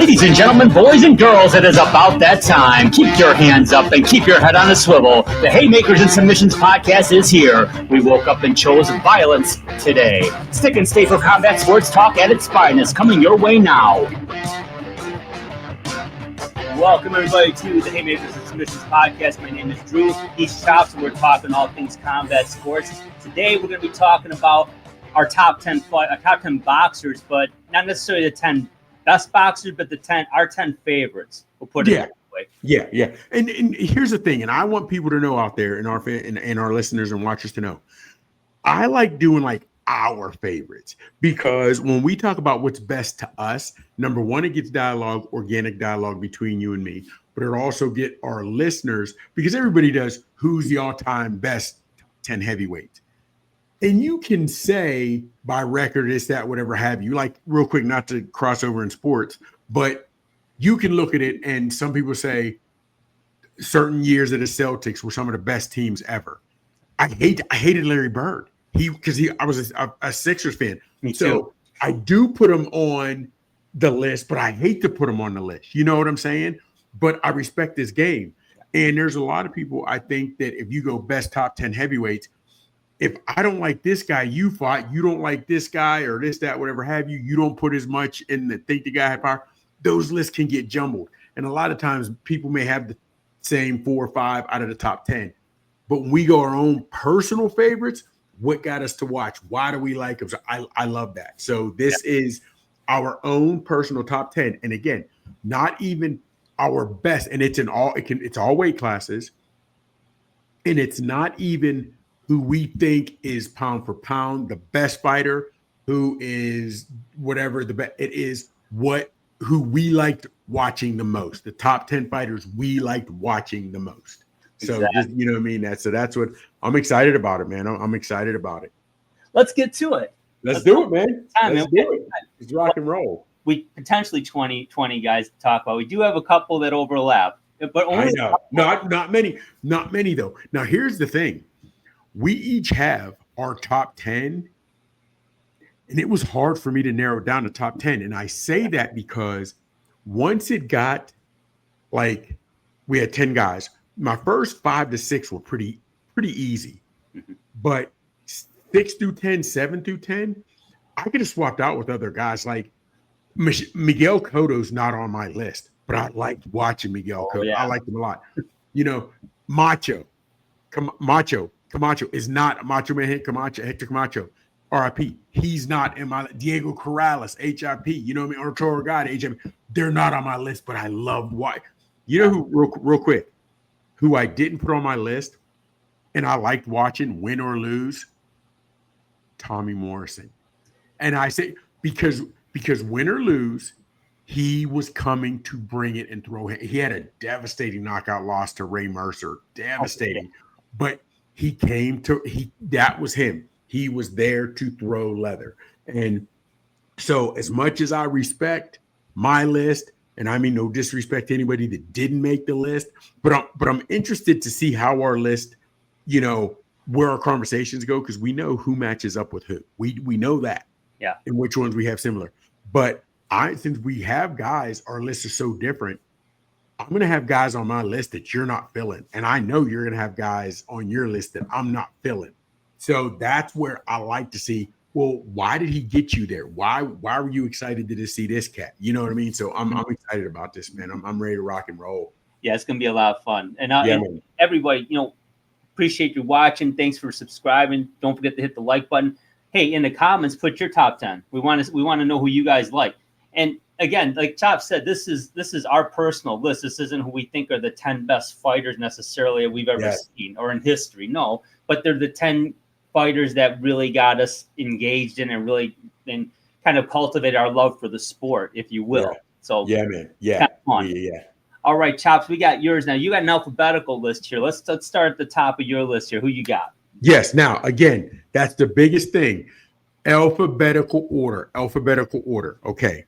Ladies and gentlemen, boys and girls, it is about that time. Keep your hands up and keep your head on a swivel. The Haymakers and Submissions podcast is here. We woke up and chose violence today. Stick and stay for combat sports talk at its finest, coming your way now. Welcome, everybody, to the Haymakers and Submissions podcast. My name is Drew. He's Chops, and we're talking all things combat sports. Today, we're going to be talking about our top 10 boxers, but not necessarily the 10 best boxers, but our 10 favorites. We'll put it that way. Yeah. And here's the thing, and I want people to know out there, and our listeners and watchers to know, I like doing like our favorites, because when we talk about what's best to us, number one, it gets dialogue, organic dialogue between you and me, but it also get our listeners, because everybody does, who's the all-time best 10 heavyweights. And you can say by record, this, that, whatever have you, like real quick, not to cross over in sports, but you can look at it and some people say certain years of the Celtics were some of the best teams ever. I hated Larry Bird. I was a Sixers fan. Me too. So I do put him on the list, but I hate to put him on the list. You know what I'm saying? But I respect this game. And there's a lot of people, I think, that if you go best top 10 heavyweights, if I don't like this guy you fought, you don't like this guy or this, that, whatever have you, you don't put as much in the think the guy had power, those lists can get jumbled. And a lot of times people may have the same 4 or 5 out of the top 10. But when we go our own personal favorites, what got us to watch? Why do we like them? So I love that. So this is our own personal top 10. And again, not even our best. And it's it's all weight classes. And it's not even who we think is pound for pound the best fighter, who is whatever the best. It is who we liked watching the most. The top 10 fighters we liked watching the most. So Exactly. you know what I mean? That's what I'm excited about it, man. I'm excited about it. Let's get to it. Let's do it, man. Let's do it. It's rock and roll. We potentially 20 guys to talk about. We do have a couple that overlap, but only I know. Not many though. Now here's the thing. We each have our top 10, and it was hard for me to narrow down the top 10. And I say that because once it got like we had 10 guys, my first 5 to 6 were pretty easy. Mm-hmm. But 6 through 10, 7 through 10, I could have swapped out with other guys. Like Miguel Cotto's not on my list, but I liked watching Miguel Cotto. Yeah. I liked him a lot. You know, Camacho is not Macho Man Hector Camacho, RIP. He's not in my Diego Corrales, HIP. You know what I mean? Arturo Gatti, HIP. They're not on my list, but I love why. You know who, real quick, who I didn't put on my list and I liked watching, win or lose? Tommy Morrison. And I say because win or lose, he was coming to bring it and throw it. He had a devastating knockout loss to Ray Mercer. Devastating. But that was him. He was there to throw leather. And so as much as I respect my list, and I mean no disrespect to anybody that didn't make the list, but I'm interested to see how our list, you know, where our conversations go, because we know who matches up with who. We know that. Yeah. And which ones we have similar. But since we have guys, our lists are so different. I'm going to have guys on my list that you're not filling. And I know you're going to have guys on your list that I'm not filling. So that's where I like to see, well, why did he get you there? Why were you excited to see this cat? You know what I mean? So I'm excited about this, man. I'm ready to rock and roll. Yeah, it's going to be a lot of fun. And everybody, you know, appreciate you watching. Thanks for subscribing. Don't forget to hit the like button. Hey, in the comments, put your top 10. We want to know who you guys like. And again, like Chop said, this is our personal list. This isn't who we think are the 10 best fighters necessarily we've ever seen or in history. No, but they're the 10 fighters that really got us engaged in and really and kind of cultivate our love for the sport, if you will. Yeah. So yeah, man. Yeah. Kind of fun. Yeah. All right, Chops, we got yours now. You got an alphabetical list here. Let's start at the top of your list here. Who you got? Yes. Now, again, that's the biggest thing. Alphabetical order. Okay.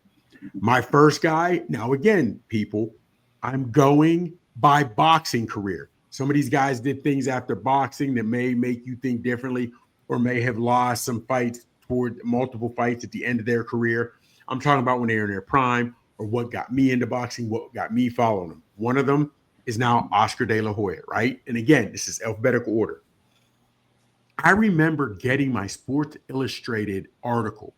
My first guy. Now, again, people, I'm going by boxing career. Some of these guys did things after boxing that may make you think differently or may have lost some fights toward multiple fights at the end of their career. I'm talking about when they're in their prime or what got me into boxing, what got me following him. One of them is now Oscar De La Hoya, right? And again, this is alphabetical order. I remember getting my Sports Illustrated article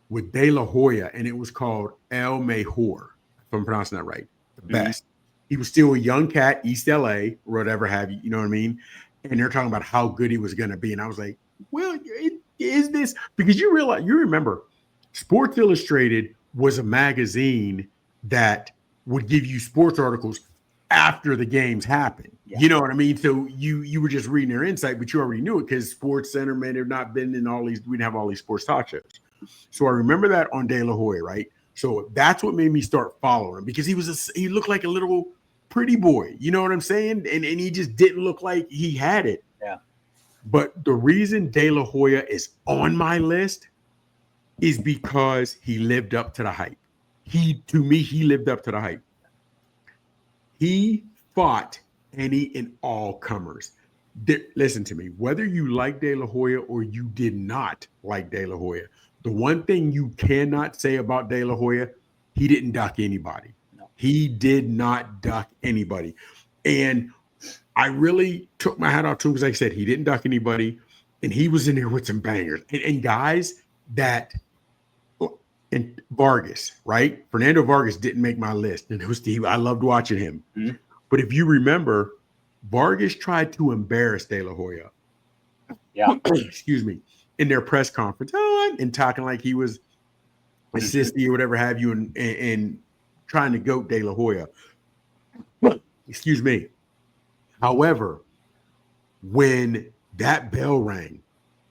with De La Hoya, and it was called El Mejor, if I'm pronouncing that right, the best. He was still a young cat, East LA, or whatever have you, you know what I mean? And they're talking about how good he was going to be. And I was like, well, is this? Because you remember, Sports Illustrated was a magazine that would give you sports articles after the games happened. Yeah. You know what I mean? So you were just reading their insight, but you already knew it because Sports Center may have not been in all these, we didn't have all these sports talk shows. So I remember that on De La Hoya, right? So that's what made me start following him because he looked like a little pretty boy. You know what I'm saying? And he just didn't look like he had it. Yeah. But the reason De La Hoya is on my list is because he lived up to the hype. He lived up to the hype. He fought any and all comers. Listen to me. Whether you like De La Hoya or you did not like De La Hoya, the one thing you cannot say about De La Hoya, he didn't duck anybody. No. He did not duck anybody. And I really took my hat off to him because, like I said, he didn't duck anybody. And he was in there with some bangers. And guys that – and Vargas, right? Fernando Vargas didn't make my list. And it was I loved watching him. Mm-hmm. But if you remember, Vargas tried to embarrass De La Hoya. Yeah. Excuse me. In their press conference and talking like he was a sissy or whatever have you and trying to goat De La Hoya. Excuse me. However, when that bell rang,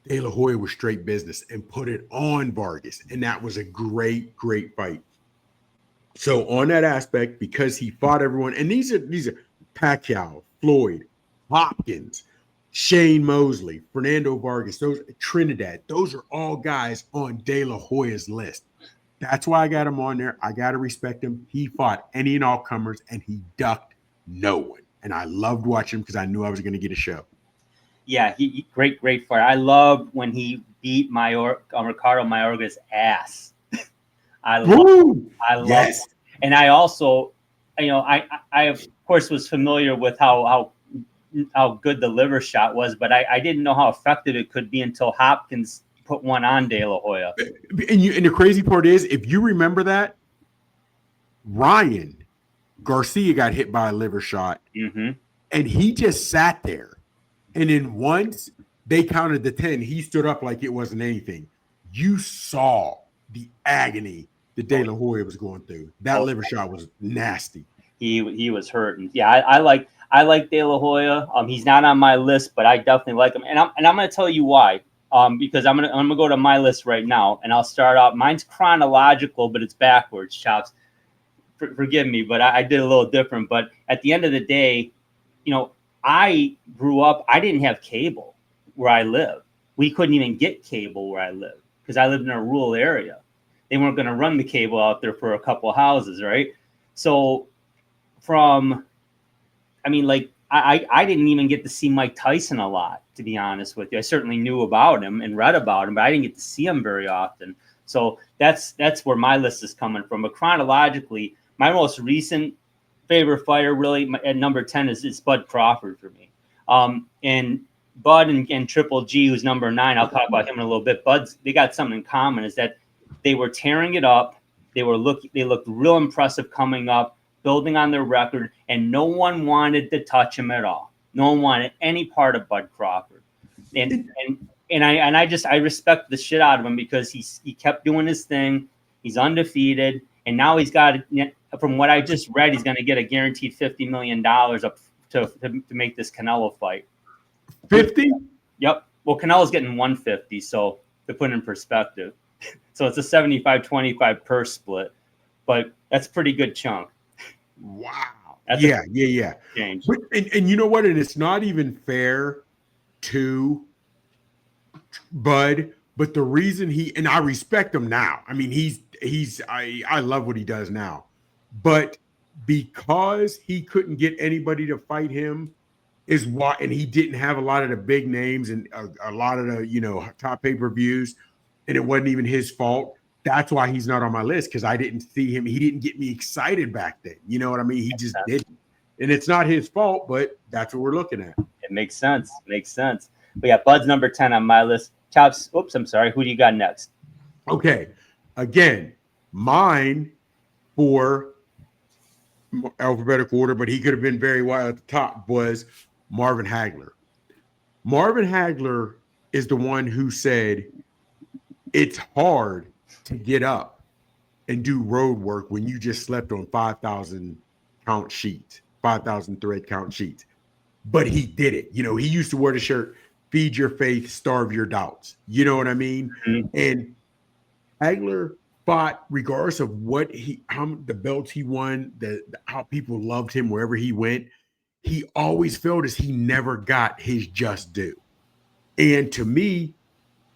De La Hoya was straight business and put it on Vargas. And that was a great, great fight. So on that aspect, because he fought everyone, and these are Pacquiao, Floyd, Hopkins, Shane Mosley, Fernando Vargas, Trinidad, those are all guys on De La Hoya's list. That's why I got him on there. I got to respect him. He fought any and all comers, and he ducked no one. And I loved watching him because I knew I was going to get a show. Yeah, he great fight. I loved when he beat Ricardo Mayorga's ass. I love it. And I also, I of course was familiar with how good the liver shot was, but I didn't know how effective it could be until Hopkins put one on De La Hoya. And the crazy part is, if you remember that, Ryan Garcia got hit by a liver shot, and he just sat there. And then once they counted to 10, he stood up like it wasn't anything. You saw the agony that De La Hoya was going through. That liver shot was nasty. He was hurting. Yeah, I like De La Hoya. He's not on my list, but I definitely like him. And I'm going to tell you why. Because I'm gonna go to my list right now, and I'll start out. Mine's chronological, but it's backwards, Chops. Forgive me, but I did a little different. But at the end of the day, I grew up, I didn't have cable where I live. We couldn't even get cable where I live because I lived in a rural area. They weren't going to run the cable out there for a couple of houses, right? So I didn't even get to see Mike Tyson a lot, to be honest with you. I certainly knew about him and read about him, but I didn't get to see him very often. So that's where my list is coming from. But chronologically, my most recent favorite fighter really at number 10 is Bud Crawford for me. And Bud and Triple G, who's number 9, I'll talk about him in a little bit. They got something in common, is that they were tearing it up. They looked real impressive coming up, building on their record, and no one wanted to touch him at all. No one wanted any part of Bud Crawford. And I respect the shit out of him because he kept doing his thing. He's undefeated, and now he's got, from what I just read, he's going to get a guaranteed $50 million up to make this Canelo fight. 50? Yep. Well, Canelo's getting 150, so to put it in perspective. So it's a 75-25 purse split, but that's a pretty good chunk. Wow. Yeah. Change. But, and you know what? And it's not even fair to Bud, but the reason and I respect him now. I mean, I love what he does now, but because he couldn't get anybody to fight him is why, and he didn't have a lot of the big names and a lot of the, top pay-per-views, and it wasn't even his fault. that's why he's not on my list, because I didn't see him. He didn't get me excited back then. You know what I mean? He just didn't. And it's not his fault, but that's what we're looking at. It makes sense. Makes sense. But yeah, Bud's number 10 on my list. Chops. Oops, I'm sorry. Who do you got next? Okay. Again, mine for alphabetical order, but he could have been very wide at the top, was Marvin Hagler. Marvin Hagler is the one who said it's hard to get up and do road work when you just slept on 5,000 count sheets, 5,000 thread count sheets. But he did it. You know, he used to wear the shirt, feed your faith, starve your doubts. You know what I mean? Mm-hmm. And Hagler fought regardless of how the belts he won, how people loved him wherever he went. He always felt as he never got his just due. And to me,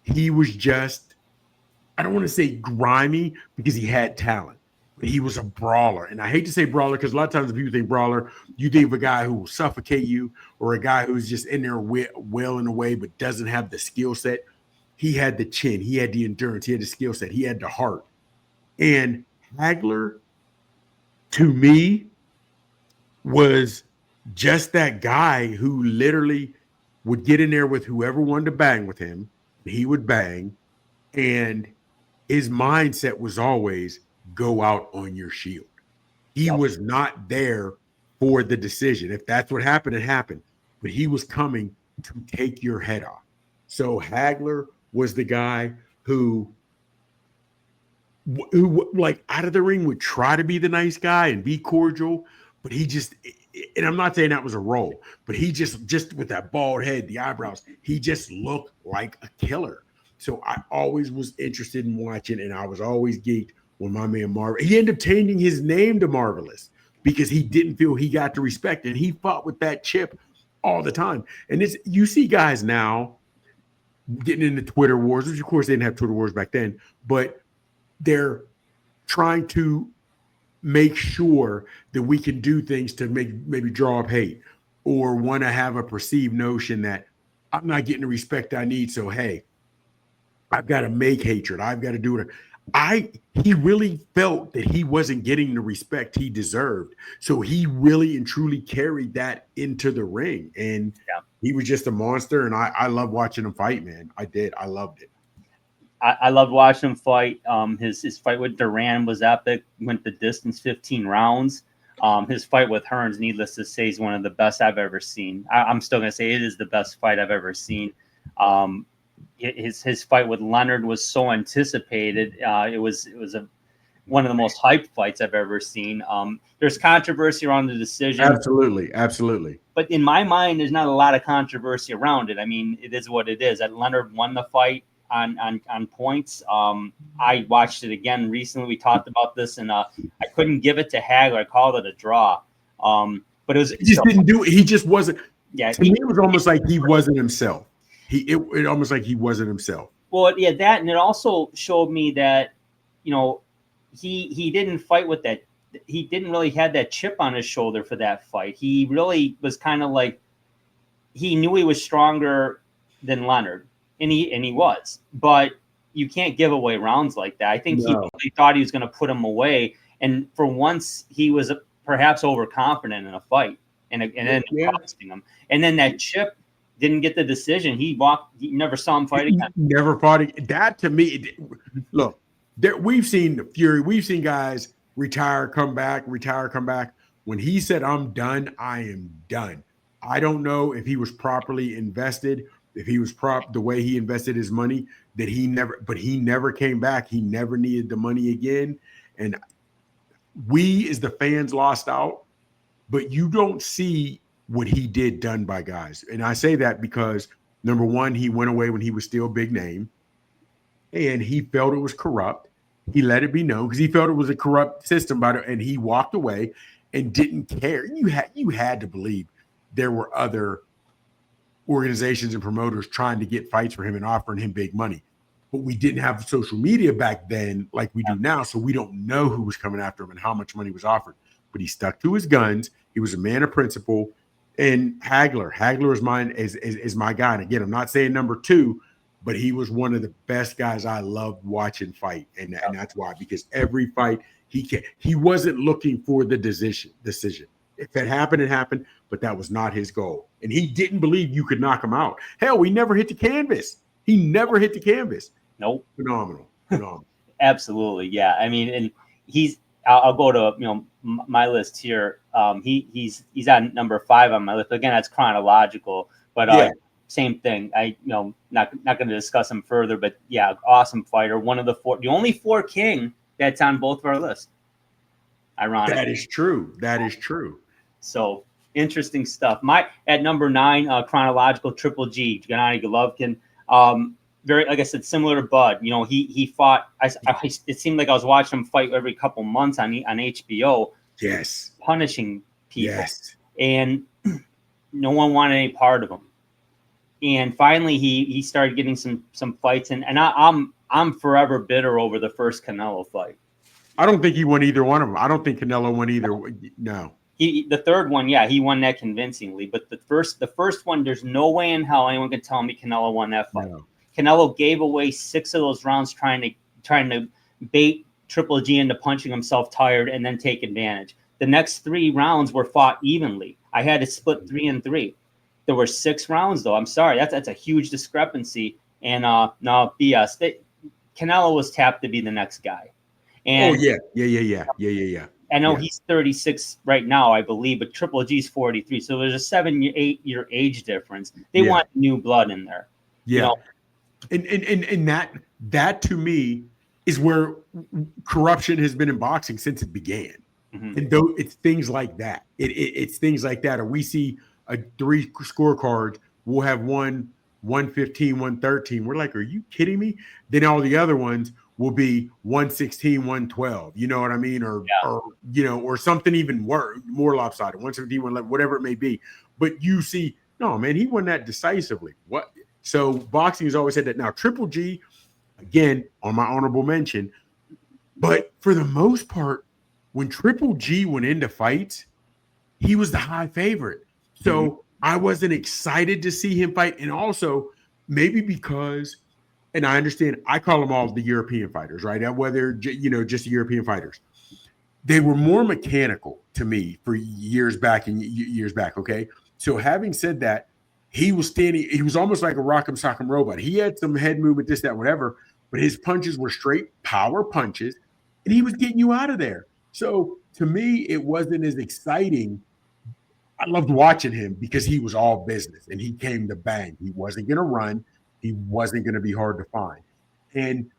he was just, I don't want to say grimy, because he had talent, but he was a brawler. And I hate to say brawler, because a lot of times when people think brawler, you think of a guy who will suffocate you, or a guy who's just in there wailing away but doesn't have the skill set. He had the chin, he had the endurance, he had the skill set, he had the heart. And Hagler, to me, was just that guy who literally would get in there with whoever wanted to bang with him. He would bang, and his mindset was always go out on your shield. He was not there for the decision. If that's what happened, it happened. But he was coming to take your head off. So Hagler was the guy who like out of the ring would try to be the nice guy and be cordial, but he just, and I'm not saying that was a role, but he just with that bald head, the eyebrows, he just looked like a killer. So I always was interested in watching, and I was always geeked when my man Marvel, he ended up changing his name to Marvelous because he didn't feel he got the respect, and he fought with that chip all the time. And you see guys now getting into Twitter wars, which of course they didn't have Twitter wars back then, but they're trying to make sure that we can do things to maybe draw up hate, or want to have a perceived notion that I'm not getting the respect I need. So, hey, I've got to make hatred. I've got to do it. He really felt that he wasn't getting the respect he deserved. So he really and truly carried that into the ring. And he was just a monster. And I love watching him fight, man. I did. I loved it. I loved watching him fight. His fight with Duran was epic. Went the distance, 15 rounds. His fight with Hearns, needless to say, is one of the best I've ever seen. I'm still going to say it is the best fight I've ever seen. His fight with Leonard was so anticipated. It was one of the most hyped fights I've ever seen. There's controversy around the decision. Absolutely. But in my mind, there's not a lot of controversy around it. I mean, it is what it is. That Leonard won the fight on points. I watched it again recently. We talked about this, and I couldn't give it to Hagler. I called it a draw. But it was didn't do it. He just wasn't. Yeah, to me, it was almost like he wasn't himself. It almost like he wasn't himself. Well, yeah, that, and it also showed me that, he didn't fight with that. He didn't really have that chip on his shoulder for that fight. He really was kind of like, he knew he was stronger than Leonard. And he was, but you can't give away rounds like that. I think he really thought he was going to put him away, and for once he was perhaps overconfident in a fight, and then costing him. And then that chip didn't get the decision. He never saw him fight again. Never fought again. That to me, look, we've seen the Fury. We've seen guys retire, come back. When he said, "I'm done," I am done. I don't know if he was properly invested. If he was the way he invested his money, that he never came back. He never needed the money again. And we as the fans lost out, but you don't see what he did done by guys. And I say that because, number one, he went away when he was still a big name, and he felt it was corrupt. He let it be known because he felt it was a corrupt system, and he walked away and didn't care. You had to believe there were other organizations and promoters trying to get fights for him and offering him big money. But we didn't have social media back then like we do now, so we don't know who was coming after him and how much money was offered. But he stuck to his guns. He was a man of principle. And Hagler is my guy. And again, I'm not saying number two, but he was one of the best guys I loved watching fight, and that's why, because every fight he wasn't looking for the decision. If it happened, it happened, but that was not his goal, and he didn't believe you could knock him out. Hell, he never hit the canvas. He never hit the canvas. Nope. Phenomenal. Absolutely, yeah. I mean, and I'll go to my list here. He's on number 5 on my list. Again, that's chronological, but same thing. Not going to discuss him further, but yeah, awesome fighter. One of the only 4 king that's on both of our lists. Ironic. That is true. So interesting stuff. At number 9, chronological, Triple G, Gennady Golovkin. Very, like I said, similar to Bud. He fought. It seemed like I was watching him fight every couple months on HBO. Yes, punishing people. Yes, and no one wanted any part of him. And finally, he started getting some fights, and I'm forever bitter over the first Canelo fight. I don't think he won either one of them. I don't think Canelo won either. No. The third one, yeah, he won that convincingly. But the first one, there's no way in hell anyone can tell me Canelo won that fight. No. Canelo gave away 6 of those rounds trying to bait Triple G into punching himself tired and then take advantage. The next 3 rounds were fought evenly. I had to split 3 and 3. There were 6 rounds though. I'm sorry, that's a huge discrepancy. And no BS. Canelo was tapped to be the next guy. And yeah. I know he's 36 right now, I believe, but Triple G's 43. So there's a 7-8 year age difference. They want new blood in there. Yeah. And that to me is where corruption has been in boxing since it began. Mm-hmm. And though it's things like that. It's things like that. Or we see 3 scorecards, we'll have 115, 113. We're like, are you kidding me? Then all the other ones will be 116, 112. You know what I mean? Or something even more lopsided, 117, 111, whatever it may be. But you see, no, man, he won that decisively. What? So boxing has always said that. Now, Triple G, again, on my honorable mention, but for the most part, when Triple G went into fights, he was the high favorite. So I wasn't excited to see him fight. And also maybe because, and I understand, I call them all the European fighters, right? Whether, just the European fighters. They were more mechanical to me for years back. Okay. So having said that, he was almost like a rock'em sock'em robot. He had some head movement, this, that, whatever, but his punches were straight power punches, and he was getting you out of there. So to me, it wasn't as exciting. I loved watching him because he was all business, and he came to bang. He wasn't going to run. He wasn't going to be hard to find. And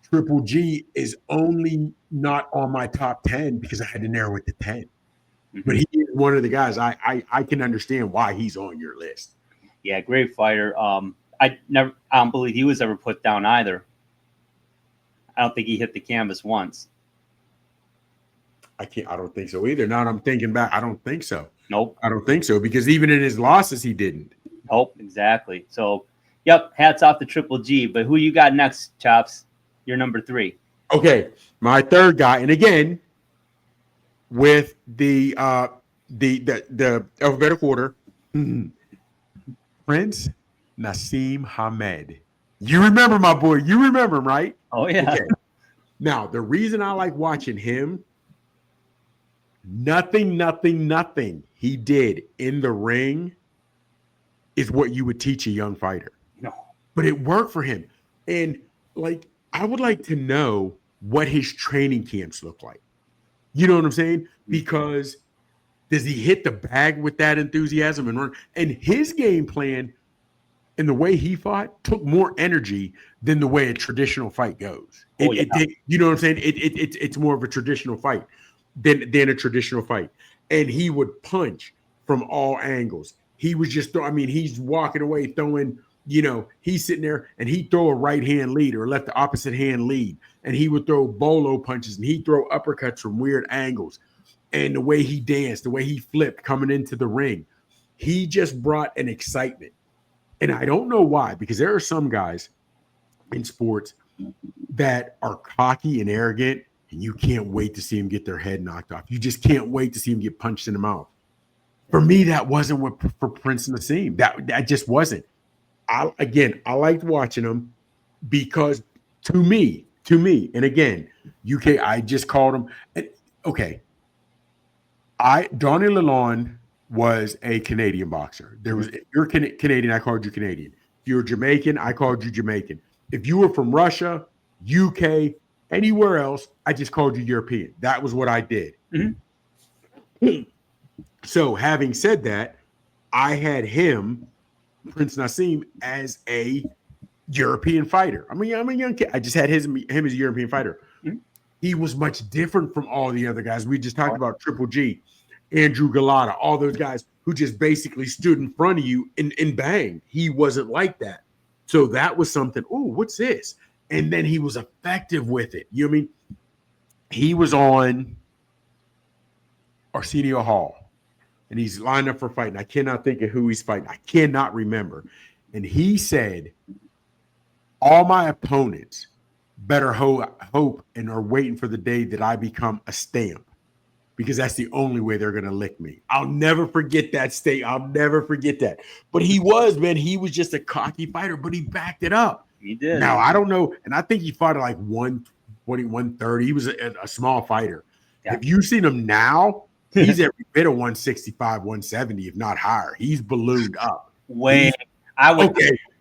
Triple G is only not on my top 10 because I had to narrow it to 10. Mm-hmm. But he is one of the guys I can understand why he's on your list. Yeah, great fighter. I don't believe he was ever put down either. I don't think he hit the canvas once. I don't think so either. Now that I'm thinking back, I don't think so. Nope. I don't think so, because even in his losses, he didn't. Nope, exactly. So, yep, hats off to Triple G. But who you got next, Chops? You're number 3. Okay, my third guy, and again, with the alphabetical order, Prince Naseem Hamed. You remember my boy. You remember him, right? Oh, yeah. Okay. Now, the reason I like watching him, nothing he did in the ring is what you would teach a young fighter. No. But it worked for him. And, I would like to know what his training camps look like. You know what I'm saying? Because does he hit the bag with that enthusiasm and run? And his game plan and the way he fought took more energy than the way a traditional fight goes. You know what I'm saying? It's more of a traditional fight than a traditional fight. And he would punch from all angles. He was just, he's walking away throwing, he's sitting there and he'd throw a right hand lead or let the opposite hand lead. And he would throw bolo punches and he'd throw uppercuts from weird angles. And the way he danced, the way he flipped coming into the ring, he just brought an excitement. And I don't know why, because there are some guys in sports that are cocky and arrogant, and you can't wait to see them get their head knocked off. You just can't wait to see them get punched in the mouth. For me, that wasn't for Prince Naseem. That just wasn't. I liked watching him because to me, and again, UK, I just called him. Okay, Donnie Lalonde was a Canadian boxer. There was if you're Canadian, I called you Canadian. If you're Jamaican, I called you Jamaican. If you were from Russia, UK, anywhere else, I just called you European. That was what I did. Mm-hmm. So, having said that, I had him, Prince Nassim, as a European fighter. I mean, I'm a young kid. I just had him as a European fighter. Mm-hmm. He was much different from all the other guys. We just talked about Triple G, Andrew Galata, all those guys who just basically stood in front of you and banged. He wasn't like that. So that was something, oh, what's this? And then he was effective with it. You know what I mean? He was on Arsenio Hall, and he's lined up for fighting. I cannot think of who he's fighting. I cannot remember. And he said, all my opponents better hope and are waiting for the day that I become a stamp, because that's the only way they're going to lick me. I'll never forget that state. I'll never forget that. But he was just a cocky fighter, but he backed it up. He did. Now, I don't know. And I think he fought at like 120, 130. He was a small fighter. Yeah. If you've seen him now, he's every bit of 165, 170, if not higher. He's ballooned up.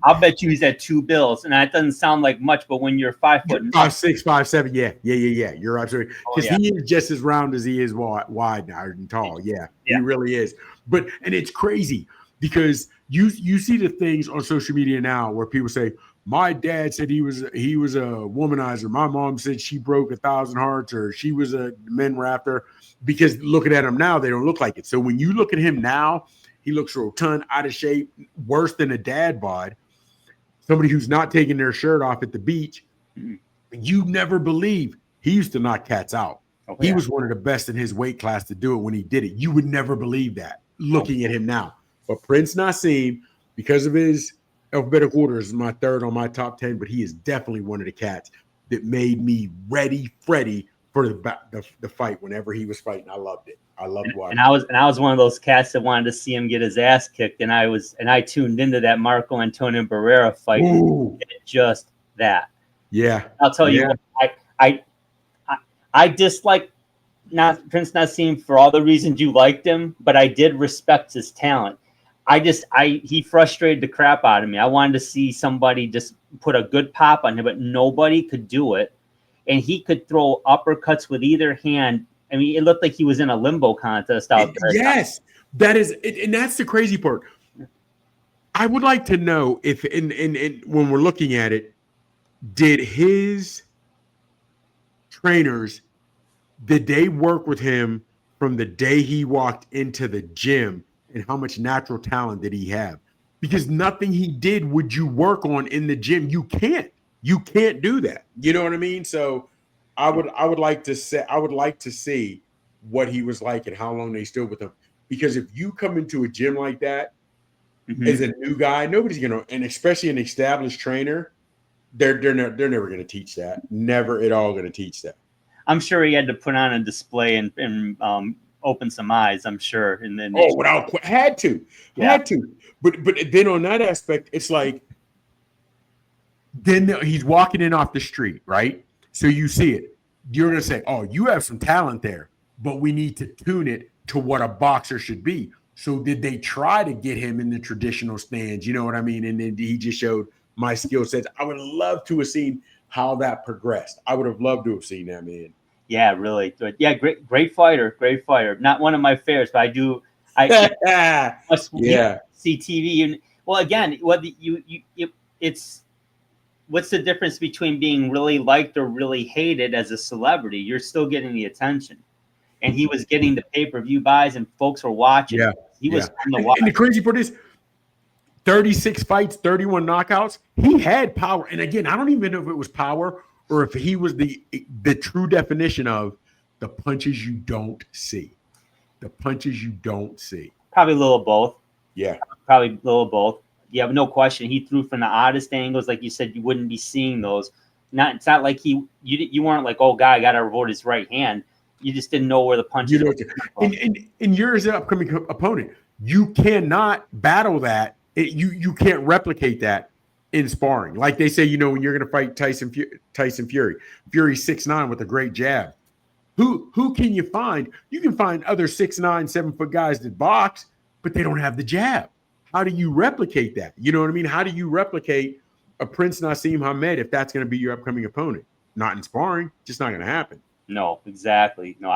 I'll bet you he's at $2 bills, and that doesn't sound like much, but when you're 5 foot, 5'6", 5'7", yeah. You're absolutely, because he is just as round as he is wide now and tall. Yeah, he really is. And it's crazy because you see the things on social media now where people say, my dad said he was a womanizer. My mom said she broke 1,000 hearts, or she was a men rafter. Because looking at him now, they don't look like it. So when you look at him now, he looks rotund, out of shape, worse than a dad bod. Somebody who's not taking their shirt off at the beach. You never believe he used to knock cats out. He was one of the best in his weight class to do it when he did it. You would never believe that looking at him now. But Prince Nassim, because of his alphabetical order, is my third on my top 10, but he is definitely one of the cats that made me ready for the fight whenever he was fighting. I loved it. I loved watching. And I was one of those cats that wanted to see him get his ass kicked, and I tuned into that Marco Antonio Barrera fight. Just that. Yeah. I'll tell you what, I dislike Prince Nassim for all the reasons you liked him, but I did respect his talent. He frustrated the crap out of me. I wanted to see somebody just put a good pop on him, but nobody could do it. And he could throw uppercuts with either hand. I mean, it looked like he was in a limbo contest out there. Yes, that is, and that's the crazy part. I would like to know if, when we're looking at it, did his trainers, did they work with him from the day he walked into the gym, and how much natural talent did he have? Because nothing he did would you work on in the gym. You can't do that. You know what I mean? So I would like to see what he was like and how long they stood with him. Because if you come into a gym like that as a new guy, nobody's gonna, and especially an established trainer, they're never gonna teach that. Never at all gonna teach that. I'm sure he had to put on a display and open some eyes, I'm sure. And then had to. But then on that aspect, it's like, then he's walking in off the street, right? So you see it. You're going to say, oh, you have some talent there, but we need to tune it to what a boxer should be. So did they try to get him in the traditional stands? You know what I mean? And then he just showed my skill sets. I would love to have seen how that progressed. I would have loved to have seen that, man. Yeah, really. Yeah, great fighter. Not one of my favorites, but see TV. Well, again, it's what's the difference between being really liked or really hated as a celebrity? You're still getting the attention, and he was getting the pay-per-view buys, and folks were watching. Yeah, he was on the watch. And the crazy part is, 36 fights, 31 knockouts. He had power, and again, I don't even know if it was power or if he was the true definition of the punches you don't see. The punches you don't see. Probably a little of both. Yeah. Probably a little of both. Yeah, no question. He threw from the oddest angles. Like you said, you wouldn't be seeing those. It's not like you weren't like, oh, God, I got to avoid his right hand. You just didn't know where the punches were. And you're his upcoming opponent. You cannot battle that You can't replicate that in sparring. Like they say, when you're going to fight Tyson Fury, Fury's 6'9" with a great jab. Who can you find? You can find other 6'9", 7-foot guys that box, but they don't have the jab. How do you replicate that? You know what I mean? How do you replicate a Prince Nassim Hamed if that's going to be your upcoming opponent? Not in sparring. Just not going to happen. No, exactly. No,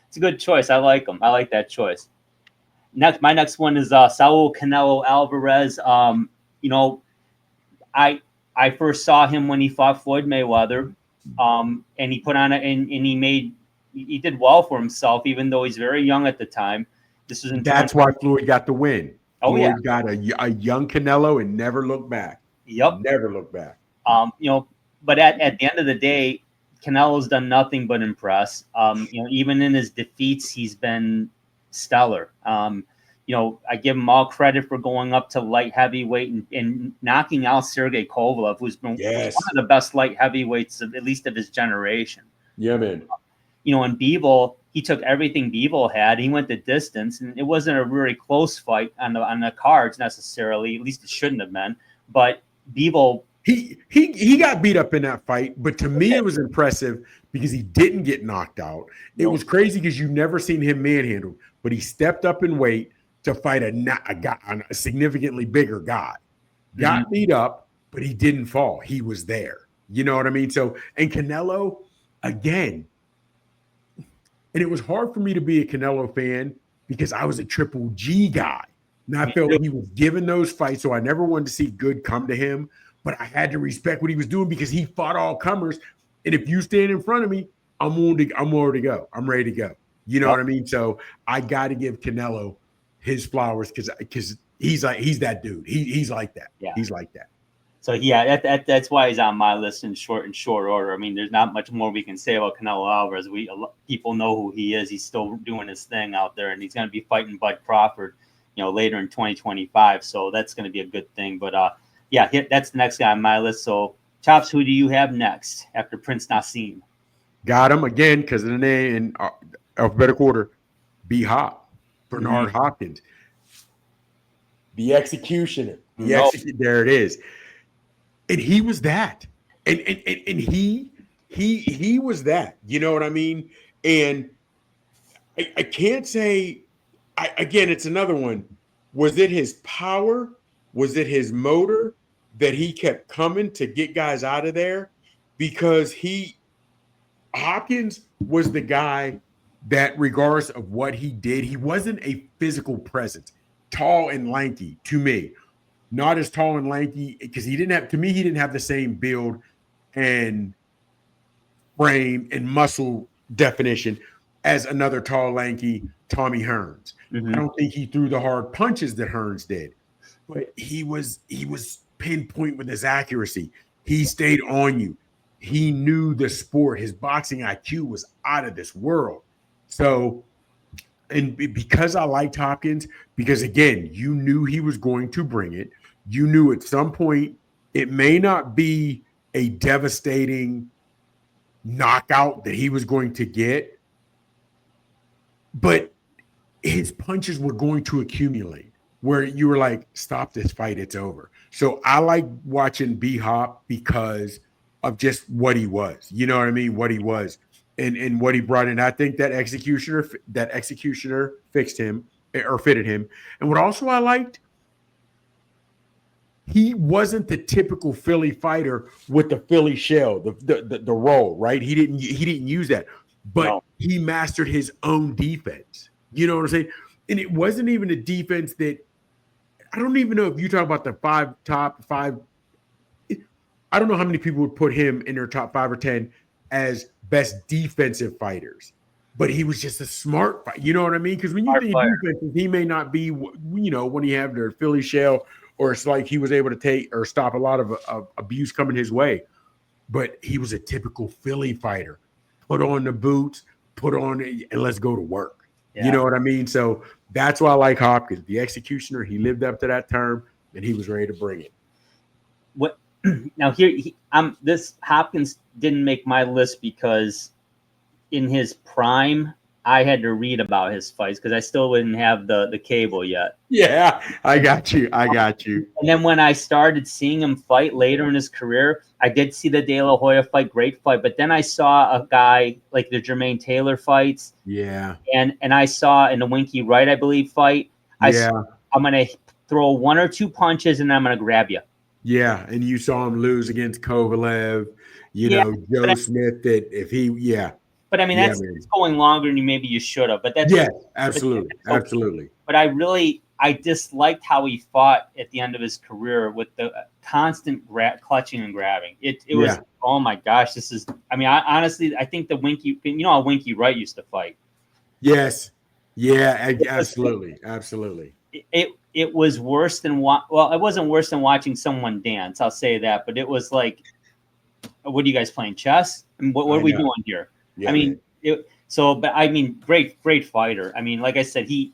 it's a good choice. I like him. I like that choice. My next one is Saul Canelo Alvarez. I first saw him when he fought Floyd Mayweather, and he put on and he did well for himself, even though he's very young at the time. This was That's why Floyd got the win. Oh, Floyd got a young Canelo and never looked back. Yep, never looked back. But at the end of the day, Canelo's done nothing but impress. Even in his defeats, he's been stellar. I give him all credit for going up to light heavyweight and knocking out Sergey Kovalev, who's been one of the best light heavyweights at least of his generation. Yeah, man. And Bivol, he took everything Bivol had. He went the distance, and it wasn't a really close fight on the cards necessarily. At least it shouldn't have been. But Bivol, he got beat up in that fight, but to me it was impressive because he didn't get knocked out. It was crazy because you've never seen him manhandled, but he stepped up in weight to fight a significantly bigger guy. Got beat up, but he didn't fall. He was there. You know what I mean? So, and Canelo, again, and it was hard for me to be a Canelo fan because I was a Triple G guy. And I felt he was given those fights, so I never wanted to see good come to him. But I had to respect what he was doing because he fought all comers. And if you stand in front of me, I'm ready to go. I'm ready to go. You know what I mean? So I got to give Canelo his flowers because he's that dude. He's like that. Yeah. He's like that. So that's why he's on my list in short order. I mean, there's not much more we can say about Canelo Alvarez. People know who he is. He's still doing his thing out there, and he's going to be fighting Bud Crawford, later in 2025. So that's going to be a good thing. But that's the next guy on my list. So Chops, who do you have next after Prince Nassim? Got him again because of the name in alphabetical order. B Hop, Bernard Hopkins, the executioner. There it is. And he was that. And he was that. You know what I mean? And I can't say again, it's another one. Was it his power? Was it his motor that he kept coming to get guys out of there? Because Hopkins was the guy that, regardless of what he did, he wasn't a physical presence. Tall and lanky to me. Not as tall and lanky because he didn't have the same build and frame and muscle definition as another tall, lanky Tommy Hearns. I don't think he threw the hard punches that Hearns did, but he was pinpoint with his accuracy. He stayed on you. He knew the sport. His boxing IQ was out of this world. So, and because I liked Hopkins, because again, you knew he was going to bring it. You knew at some point it may not be a devastating knockout that he was going to get, but his punches were going to accumulate where you were like, stop this fight, it's over. So I like watching B-Hop because of just what he was. You know what I mean? What he was and what he brought in. I think that executioner fixed him or fitted him. And what also I liked, he wasn't the typical Philly fighter with the Philly shell, the roll, right? He didn't use that, but he mastered his own defense. You know what I'm saying? And it wasn't even a defense that I don't even know if you talk about the top five. I don't know how many people would put him in their top 5 or 10 as best defensive fighters, but he was just a smart fight. You know what I mean? Because when you think defense, he may not be, when you have their Philly shell, or it's like he was able to take or stop a lot of abuse coming his way. But he was a typical Philly fighter. Put on the boots, and let's go to work. Yeah. You know what I mean? So that's why I like Hopkins. The executioner, he lived up to that term, and he was ready to bring it. What now this Hopkins didn't make my list because in his prime, I had to read about his fights because I still wouldn't have the cable yet. Yeah, I got you. I got you. And then when I started seeing him fight later in his career, I did see the De La Hoya fight, great fight. But then I saw a guy like the Jermaine Taylor fights. Yeah. And I saw in the Winky Wright, I believe, fight. Yeah. I'm going to throw 1 or 2 punches and I'm going to grab you. Yeah. And you saw him lose against Kovalev, Joe Smith, that if he, But I mean, that's going longer than maybe you should have. But that's absolutely. But absolutely. But I disliked how he fought at the end of his career with the constant clutching and grabbing. It was, oh my gosh, this is, I mean, honestly, I think the Winky, how Winky Wright used to fight. Yes. Yeah, absolutely. Absolutely. It was worse than, it wasn't worse than watching someone dance. I'll say that. But it was like, what are you guys playing, chess? And what are we doing here? Yeah, I mean, but I mean, great fighter. I mean, like I said, he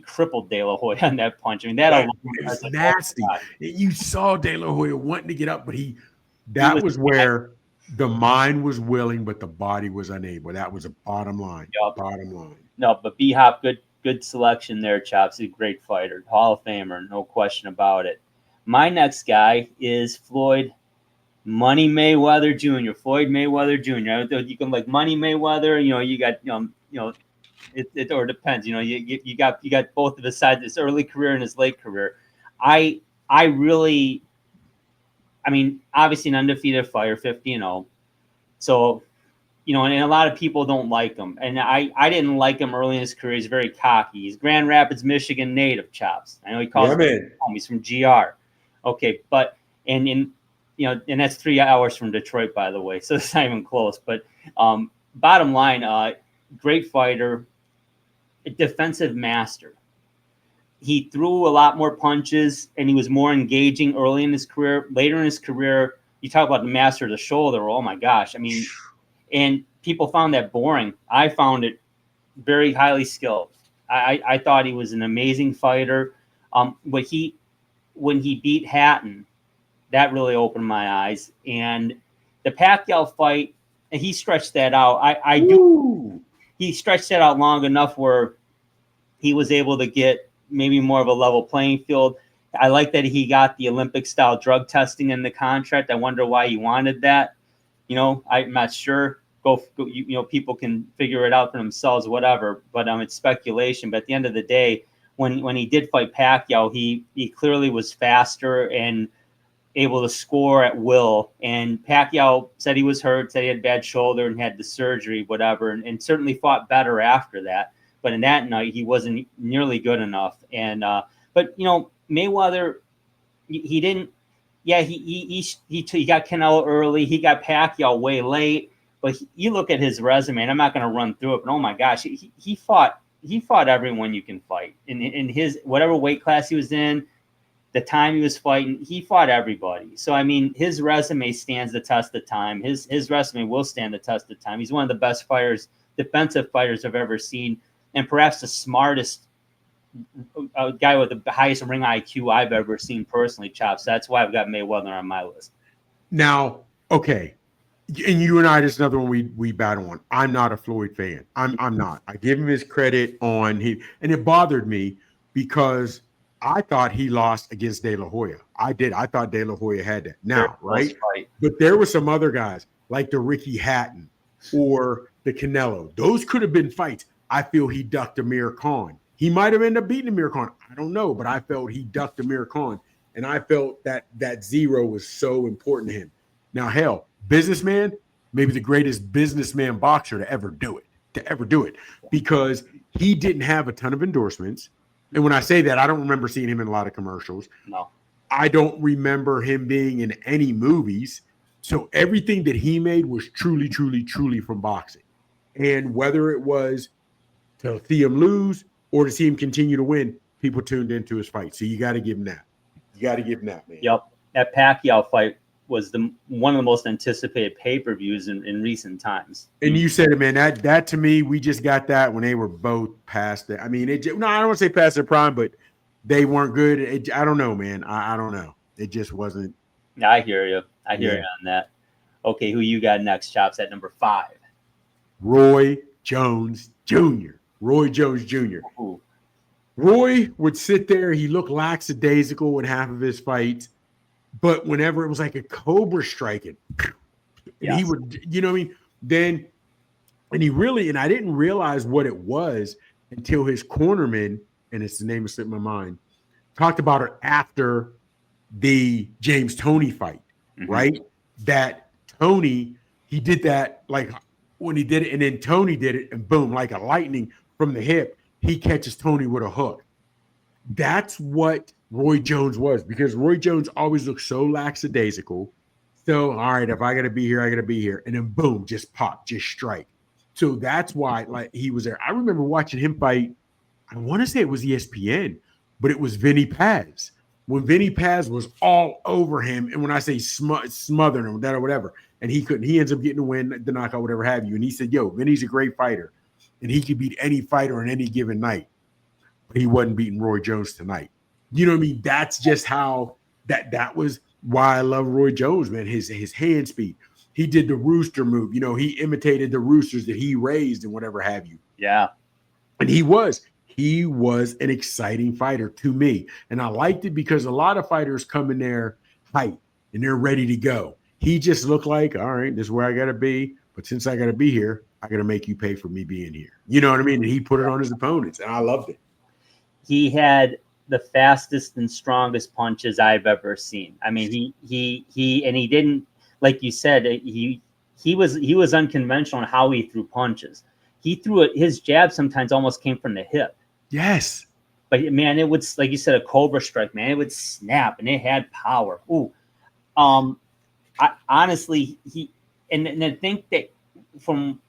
crippled De La Hoya on that punch. I mean, that was nasty. You saw De La Hoya wanting to get up, but that was where the mind was willing, but the body was unable. That was a bottom line. Yep. Bottom line. No, but B-Hop, good selection there, Chops. He's a great fighter, Hall of Famer, no question about it. My next guy is Floyd Money Mayweather Jr. Floyd Mayweather Jr. You can like Money Mayweather. You got it or depends. You got both of his sides. His early career and his late career. I really, I mean, obviously an undefeated fighter, 50-0. So, and a lot of people don't like him, and I didn't like him early in his career. He's very cocky. He's Grand Rapids, Michigan native, Chops. I know he calls him. He's from GR. Okay, but and that's 3 hours from Detroit, by the way, so it's not even close. But bottom line, great fighter, a defensive master. He threw a lot more punches, and he was more engaging early in his career. Later in his career, you talk about the master of the shoulder. Oh, my gosh. I mean, and people found that boring. I found it very highly skilled. I thought he was an amazing fighter. When he beat Hatton, that really opened my eyes. And the Pacquiao fight, and he stretched that out. He stretched that out long enough where he was able to get maybe more of a level playing field. I like that he got the Olympic-style drug testing in the contract. I wonder why he wanted that. I'm not sure. People can figure it out for themselves, whatever. But it's speculation. But at the end of the day, when he did fight Pacquiao, he clearly was faster and able to score at will. And Pacquiao said he was hurt, said he had bad shoulder and had the surgery, whatever, and certainly fought better after that. But in that night, he wasn't nearly good enough. And but Mayweather, he didn't. Yeah, he got Canelo early. He got Pacquiao way late. But you look at his resume, and I'm not going to run through it. But oh my gosh, he fought everyone you can fight in his whatever weight class he was in. The time he was fighting, he fought everybody. So I mean, his resume stands the test of time. His resume will stand the test of time. He's one of the best fighters, defensive fighters I've ever seen, and perhaps the smartest guy with the highest ring IQ I've ever seen personally, Chops. That's why I've got Mayweather on my list. Now, okay, and you and I, just another one we battle on. I'm not a Floyd fan. I'm not. I give him his credit on he, and it bothered me because I thought he lost against De La Hoya. I did. I thought De La Hoya had that. Now, right? But there were some other guys like the Ricky Hatton or the Canelo. Those could have been fights. I feel he ducked Amir Khan. He might have ended up beating Amir Khan. I don't know, but I felt he ducked Amir Khan, and I felt that zero was so important to him. Now, hell, businessman, maybe the greatest businessman boxer to ever do it, because he didn't have a ton of endorsements. And when I say that, I don't remember seeing him in a lot of commercials. No. I don't remember him being in any movies. So everything that he made was truly, truly, truly from boxing. And whether it was to see him lose or to see him continue to win, people tuned into his fight. So you got to give him that. You got to give him that, man. Yep. That Pacquiao fight was one of the most anticipated pay-per-views in recent times. And you said it, man. That to me, we just got that when they were both past it. I mean, I don't want to say past their prime, but they weren't good. I don't know, man. I don't know. It just wasn't. I hear you. I hear you on that. Okay, who you got next, Chops, at number 5? Roy Jones Jr., Roy Jones Jr. Ooh. Roy would sit there. He looked lackadaisical in half of his fights, but whenever it was like a cobra striking, and he would, you know what I mean? Then, and I didn't realize what it was until his cornerman, and it's the name that slipped my mind, talked about it after the James Toney fight, right? That Toney, he did that like when he did it, and then Toney did it, and boom, like a lightning from the hip, he catches Toney with a hook. That's what Roy Jones was, because Roy Jones always looked so lackadaisical. So, all right, if I got to be here, I got to be here. And then boom, just pop, just strike. So that's why like he was there. I remember watching him fight. I want to say it was ESPN, but it was Vinny Paz. When Vinny Paz was all over him, and when I say smothering him, that or whatever, and he couldn't, he ends up getting the win, the knockout, whatever have you. And he said, yo, Vinny's a great fighter, and he could beat any fighter on any given night. But he wasn't beating Roy Jones tonight. You know what I mean? That's just how that was why I love Roy Jones, man. His hand speed. He did the rooster move. You know, he imitated the roosters that he raised and whatever have you. Yeah. And he was an exciting fighter to me. And I liked it because a lot of fighters come in there hype and they're ready to go. He just looked like, all right, this is where I got to be. But since I got to be here, I got to make you pay for me being here. You know what I mean? And he put it on his opponents, and I loved it. He had the fastest and strongest punches I've ever seen. I mean, he didn't, like you said, he was unconventional in how he threw punches. He threw it. His jab sometimes almost came from the hip. Yes. But man, it would, like you said, a cobra strike, man, it would snap and it had power. Ooh. I honestly, and I think that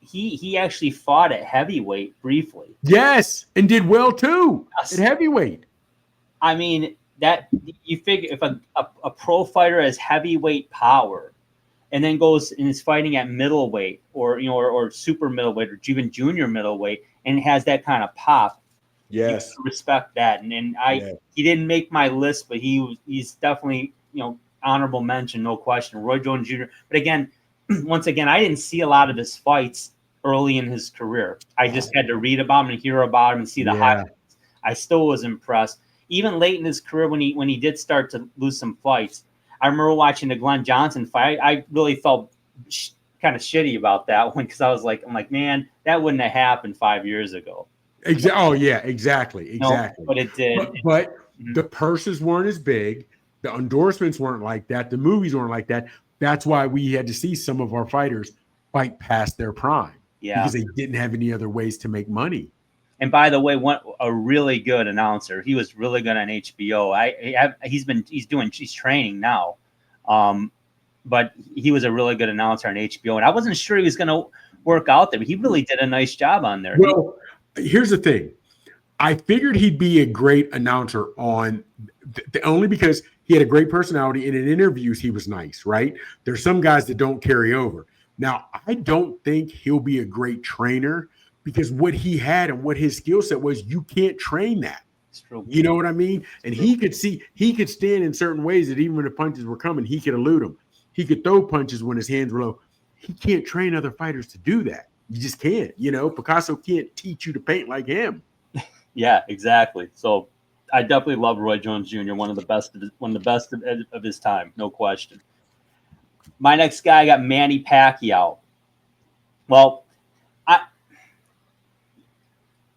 he actually fought at heavyweight briefly. Yes, and did well too at heavyweight. I mean, that you figure if a pro fighter has heavyweight power and then goes and is fighting at middleweight or super middleweight or even junior middleweight and has that kind of pop, yes, respect that. And he didn't make my list, but he's definitely honorable mention, no question. Roy Jones Jr. But again, once again, I didn't see a lot of his fights early in his career. I just had to read about him and hear about him and see the highlights. I still was impressed. Even late in his career, when he did start to lose some fights, I remember watching the Glenn Johnson fight. I really felt kind of shitty about that one because I'm like, man, that wouldn't have happened 5 years ago. Oh yeah, exactly. No, but it did. But the purses weren't as big. The endorsements weren't like that. The movies weren't like that. That's why we had to see some of our fighters fight past their prime. Yeah, because they didn't have any other ways to make money. And by the way, a really good announcer. He was really good on HBO. He's training now, but he was a really good announcer on HBO. And I wasn't sure he was going to work out there, but he really did a nice job on there. Well, here's the thing. I figured he'd be a great announcer only because he had a great personality, and in interviews he was nice, right? There's some guys that don't carry over. Now, I don't think he'll be a great trainer because what he had and what his skill set was, you can't train that. It's true. You know what I mean? And he could stand in certain ways that even when the punches were coming, he could elude them. He could throw punches when his hands were low. He can't train other fighters to do that. You just can't. Picasso can't teach you to paint like him. Yeah, exactly. So I definitely love Roy Jones Jr., one of the best of his time, no question. My next guy, I got Manny Pacquiao. Well,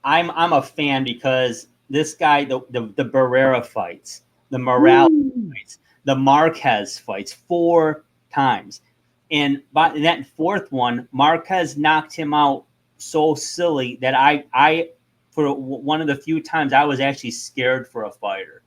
I'm a fan because this guy, the Barrera fights, the Morales fights, the Marquez fights 4 times. And in that 4th one, Marquez knocked him out so silly that I for one of the few times I was actually scared for a fighter.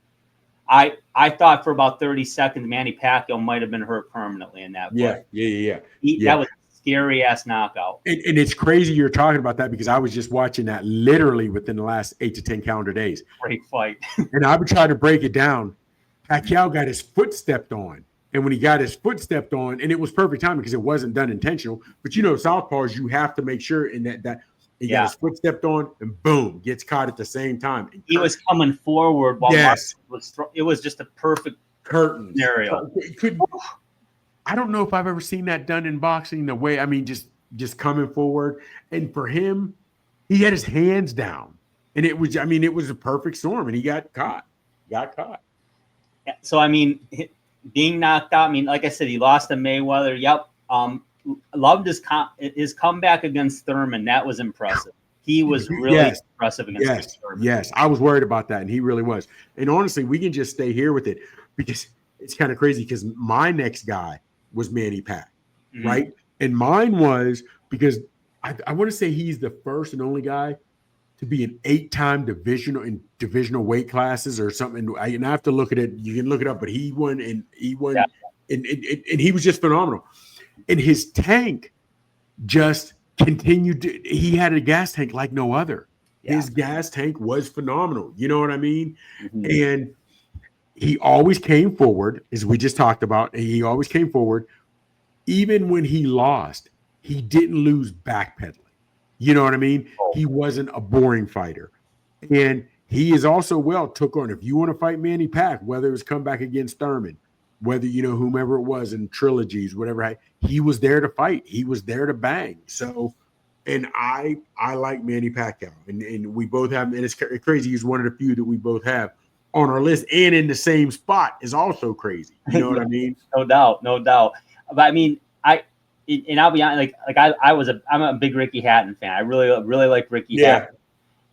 I thought for about 30 seconds Manny Pacquiao might have been hurt permanently in that fight. Yeah. That was a scary-ass knockout. And it's crazy you're talking about that because I was just watching that literally within the last 8 to 10 calendar days. Great fight. And I would try to break it down. Pacquiao got his foot stepped on. And when he got his foot stepped on, and it was perfect timing because it wasn't done intentional. But southpaws, you have to make sure in that he got his foot stepped on, and boom, gets caught at the same time. He was coming forward while Marquez it was just a perfect curtain scenario. I don't know if I've ever seen that done in boxing. The way, I mean, just coming forward, and for him, He had his hands down, and it was, I mean, it was a perfect storm, and he got caught. So I mean, being knocked out. I mean, like I said, he lost to Mayweather. Yep. Loved his comeback against Thurman. That was impressive. He was really impressive against Thurman. Yes, I was worried about that, and he really was. And honestly, we can just stay here with it because it's kind of crazy because my next guy was Manny Pac, right? And mine was because I want to say he's the first and only guy to be an 8-time divisional weight classes or something. And I have to look at it. You can look it up, but he won, and he was just phenomenal. And his tank just continued he had a gas tank like no other. His gas tank was phenomenal. You know what I mean? And he always came forward, as we just talked about. He always came forward. Even when he lost, he didn't lose backpedaling. You know what I mean? He wasn't a boring fighter. And he is also took on, if you want to fight Manny Pac, whether it was come back against Thurman, whether, whomever it was in trilogies, whatever, he was there to fight. He was there to bang. So, and I like Manny Pacquiao, and we both have, and it's crazy. He's one of the few that we both have on our list, and in the same spot is also crazy. You know what I mean? No doubt. But I mean, and I'll be honest, I'm a big Ricky Hatton fan. I really like Ricky Hatton.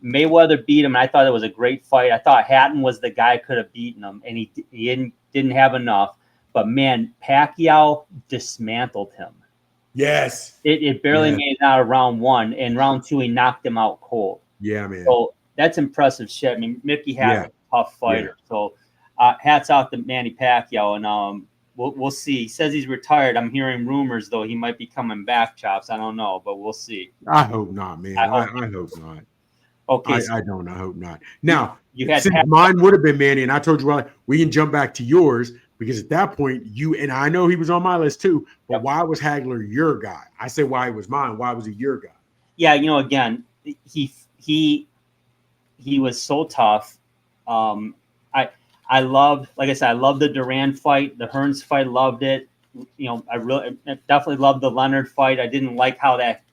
Mayweather beat him, and I thought it was a great fight. I thought Hatton was the guy who could have beaten him, and he didn't have enough. But man, Pacquiao dismantled him. Yes. It barely made it out of round 1. In round 2, he knocked him out cold. Yeah, man. So that's impressive shit. I mean, Mickey Hatton's a tough fighter. Yeah. So hats off to Manny Pacquiao, and we'll see. He says he's retired. I'm hearing rumors, though, he might be coming back, Chops. I don't know, but we'll see. I hope not, man. I hope not. Okay. I don't. I hope not. Now, you had mine would have been Manny, and I told you, we can jump back to yours because at that point, and I know he was on my list too, but why was Hagler your guy? I said why he was mine. Why was he your guy? Yeah, again, he was so tough. I loved, like I said, I loved the Duran fight, the Hearns fight, loved it. I definitely loved the Leonard fight. I didn't like how that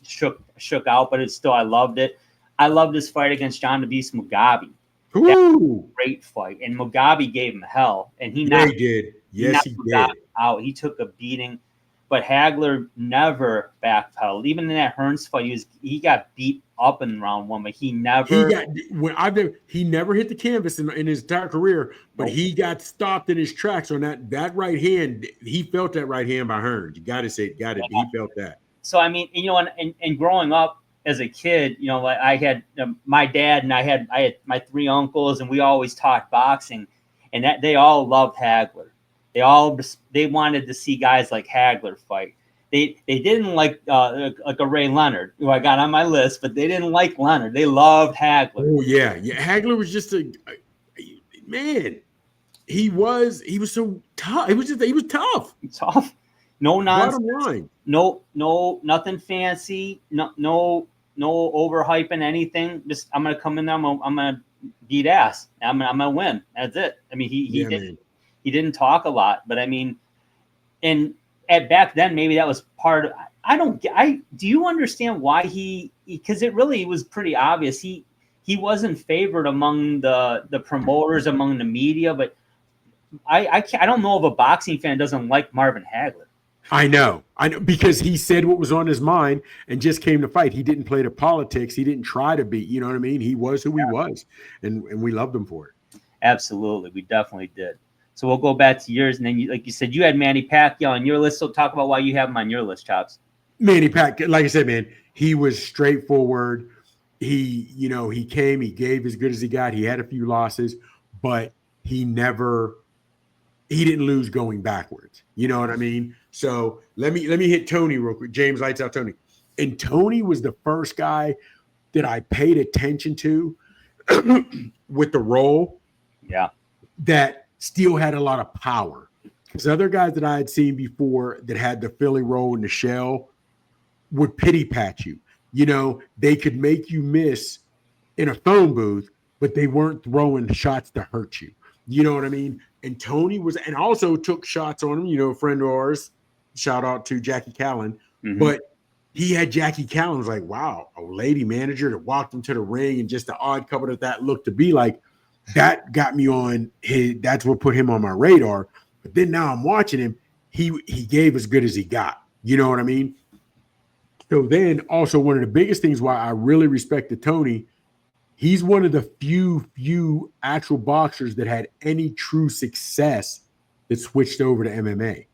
shook out, but I loved it. I loved this fight against John the Beast Mugabe. Great fight, and Mugabe gave him hell, and he did. Yes, he did. Out. He took a beating, but Hagler never backpedaled. Even in that Hearns fight, he got beat up in round 1, but he never hit the canvas in his entire career, but he got stopped in his tracks on that right hand. He felt that right hand by Hearns. You got to say, he felt that. So I mean, and growing up as a kid, I had my dad, and I had my 3 uncles, and we always talked boxing, and that they all loved Hagler. They wanted to see guys like Hagler fight. They didn't like a Ray Leonard, who I got on my list, but they didn't like Leonard. They loved Hagler. Oh yeah. Hagler was just man. He was so tough. He was tough. Tough. No nonsense. Bottom line. No, nothing fancy. No overhyping anything. Just I'm gonna come in there. I'm gonna beat ass. I'm gonna win. That's it. I mean, he didn't talk a lot, but I mean, and at back then maybe that was part of. Do you understand why because it really was pretty obvious. He wasn't favored among the promoters, among the media, but I don't know if a boxing fan doesn't like Marvin Hagler. I know, because he said what was on his mind and just came to fight. He didn't play the politics. He didn't try to be, you know what I mean? He was who he was, and we loved him for it. Absolutely. We definitely did. So we'll go back to yours. And then, like you said, you had Manny Pacquiao on your list. So talk about why you have him on your list, Chops. Manny Pacquiao, like I said, man, he was straightforward. He came, he gave as good as he got. He had a few losses, but he didn't lose going backwards. You know what I mean? So let me hit Tony real quick. James, lights out Tony. And Tony was the first guy that I paid attention to with the role. Yeah. That still had a lot of power. Because other guys that I had seen before that had the Philly roll in the shell would pity pat you. They could make you miss in a phone booth, but they weren't throwing shots to hurt you. You know what I mean? And Tony and also took shots on him, a friend of ours, shout out to Jackie Callan. Mm-hmm. But he had Jackie Callan. Was like, wow, a lady manager that walked him to the ring, and just the odd couple that looked to be like. That got me on his. That's what put him on my radar. But then now I'm watching him. He gave as good as he got. You know what I mean? So then also one of the biggest things why I really respected Tony, he's one of the few actual boxers that had any true success that switched over to MMA.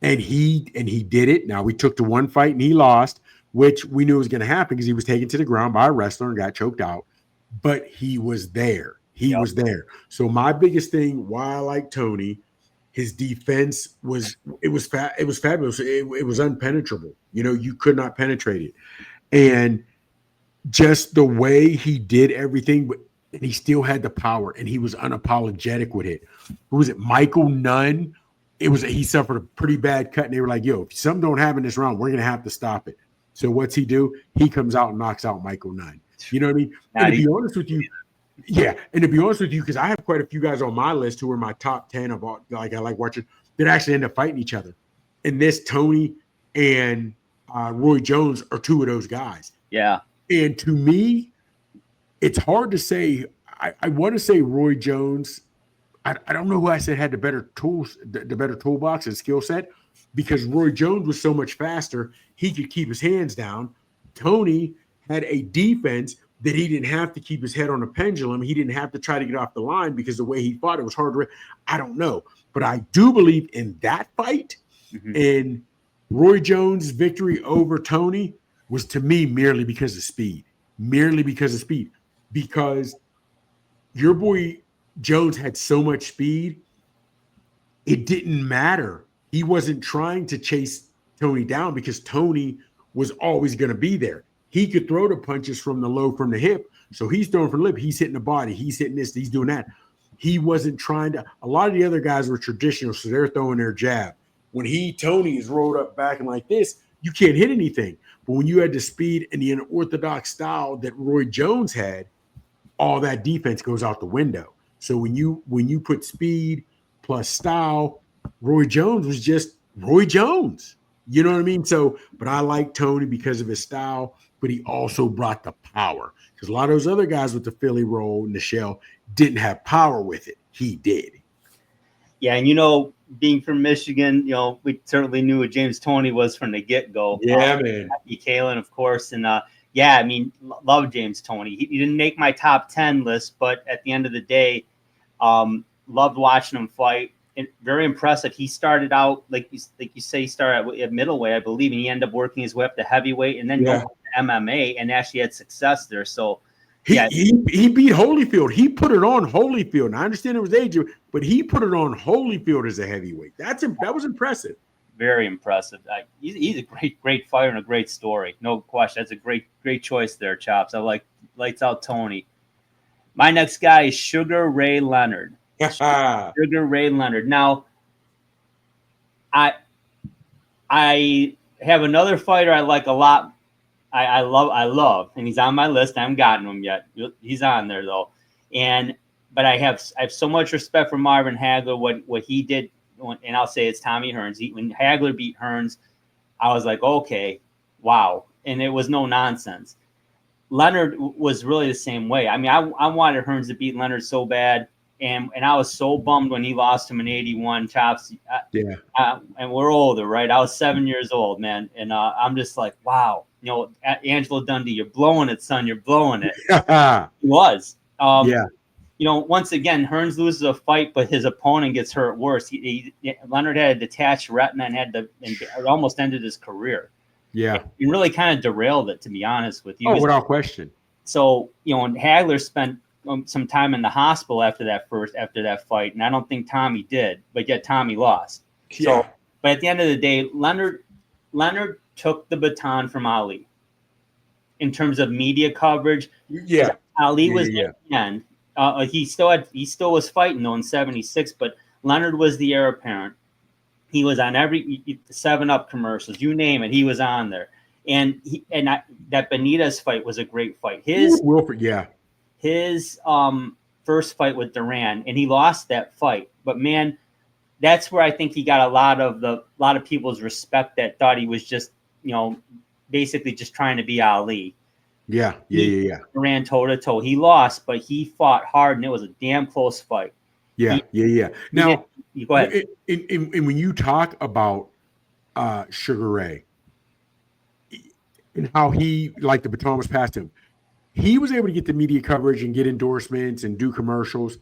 And he did it. Now we took to one fight and he lost, which we knew was going to happen because he was taken to the ground by a wrestler and got choked out. But he was there. He was there. So my biggest thing why I like Tony, his defense was fabulous. It was unpenetrable. You know, you could not penetrate it. And just the way he did everything, but and he still had the power and he was unapologetic with it. Who was it? Michael Nunn. He suffered a pretty bad cut, and they were like, yo, if something don't happen this round, we're gonna have to stop it. So what's he do? He comes out and knocks out Michael Nunn. You know what I mean? And to be honest with you, because I have quite a few guys on my list who are my top 10 of all, like I like watching, that actually end up fighting each other. And this Tony and Roy Jones are two of those guys. Yeah. And to me, it's hard to say. I want to say Roy Jones. I don't know who I said had the better tools, the better toolbox and skill set, because Roy Jones was so much faster. He could keep his hands down. Tony had a defense that he didn't have to keep his head on a pendulum. He didn't have to try to get off the line because the way he fought, it was hard to. I don't know. But I do believe in that fight. Mm-hmm. And Roy Jones' victory over Tony was, to me, merely because of speed. Because your boy Jones had so much speed, it didn't matter. He wasn't trying to chase Tony down because Tony was always going to be there. He could throw the punches from the hip. So he's throwing from the lip. He's hitting the body. He's hitting this. He's doing that. He wasn't trying to. A lot of the other guys were traditional, so they're throwing their jab. When Tony is rolled up back and like this, you can't hit anything. But when you had the speed and the unorthodox style that Roy Jones had, all that defense goes out the window. So when you put speed plus style, Roy Jones was just Roy Jones. You know what I mean? So, but I like Tony because of his style, but he also brought the power. Because a lot of those other guys with the Philly roll and the shell didn't have power with it. He did. Yeah, and being from Michigan, we certainly knew what James Toney was from the get-go. Yeah, man. Kalen, of course, and yeah, I mean, love James Toney. He didn't make my top 10 list, but at the end of the day, loved watching him fight. And very impressive. He started out, like you say, he started at middleweight, I believe, and he ended up working his way up to heavyweight and then going to MMA and actually had success there. So, he beat Holyfield. He put it on Holyfield. And I understand it was age, but he put it on Holyfield as a heavyweight. That was impressive. Very impressive. He's a great fighter and a great story. No question. That's a great choice there, Chops. I like lights out Tony. My next guy is Sugar Ray Leonard. Sugar Ray Leonard. Now, I have another fighter I like a lot. I love, and he's on my list. I haven't gotten him yet. He's on there though, but I have so much respect for Marvin Hagler. What he did, and I'll say it's Tommy Hearns. When Hagler beat Hearns, I was like, okay, wow, and it was no nonsense. Leonard was really the same way. I mean, I wanted Hearns to beat Leonard so bad. And I was so bummed when he lost him in 81, Chops. And we're older, right? I was 7 years old, man. And I'm just like, wow. Angelo Dundee, you're blowing it, son. You're blowing it. He was. Once again, Hearns loses a fight, but his opponent gets hurt worse. Leonard had a detached retina and it almost ended his career. Yeah. He really kind of derailed it, to be honest with you. Oh, without question. So, and Hagler spent some time in the hospital after that fight, and I don't think Tommy did, but yet Tommy lost. Yeah. So, but at the end of the day, Leonard took the baton from Ali in terms of media coverage. Yeah, Ali was at the end. He still was fighting though in 76, but Leonard was the heir apparent. He was on every 7-Up commercials, you name it, he was on there. And that Benitez fight was a great fight. Wilford, yeah. His first fight with Duran, and he lost that fight. But man, that's where I think he got a lot of people's respect that thought he was just, basically just trying to be Ali. Yeah. He ran toe to toe. He lost, but he fought hard, and it was a damn close fight. Yeah. Now, you go ahead. And when you talk about Sugar Ray and how he, like, the baton was passed to him, he was able to get the media coverage and get endorsements and do commercials.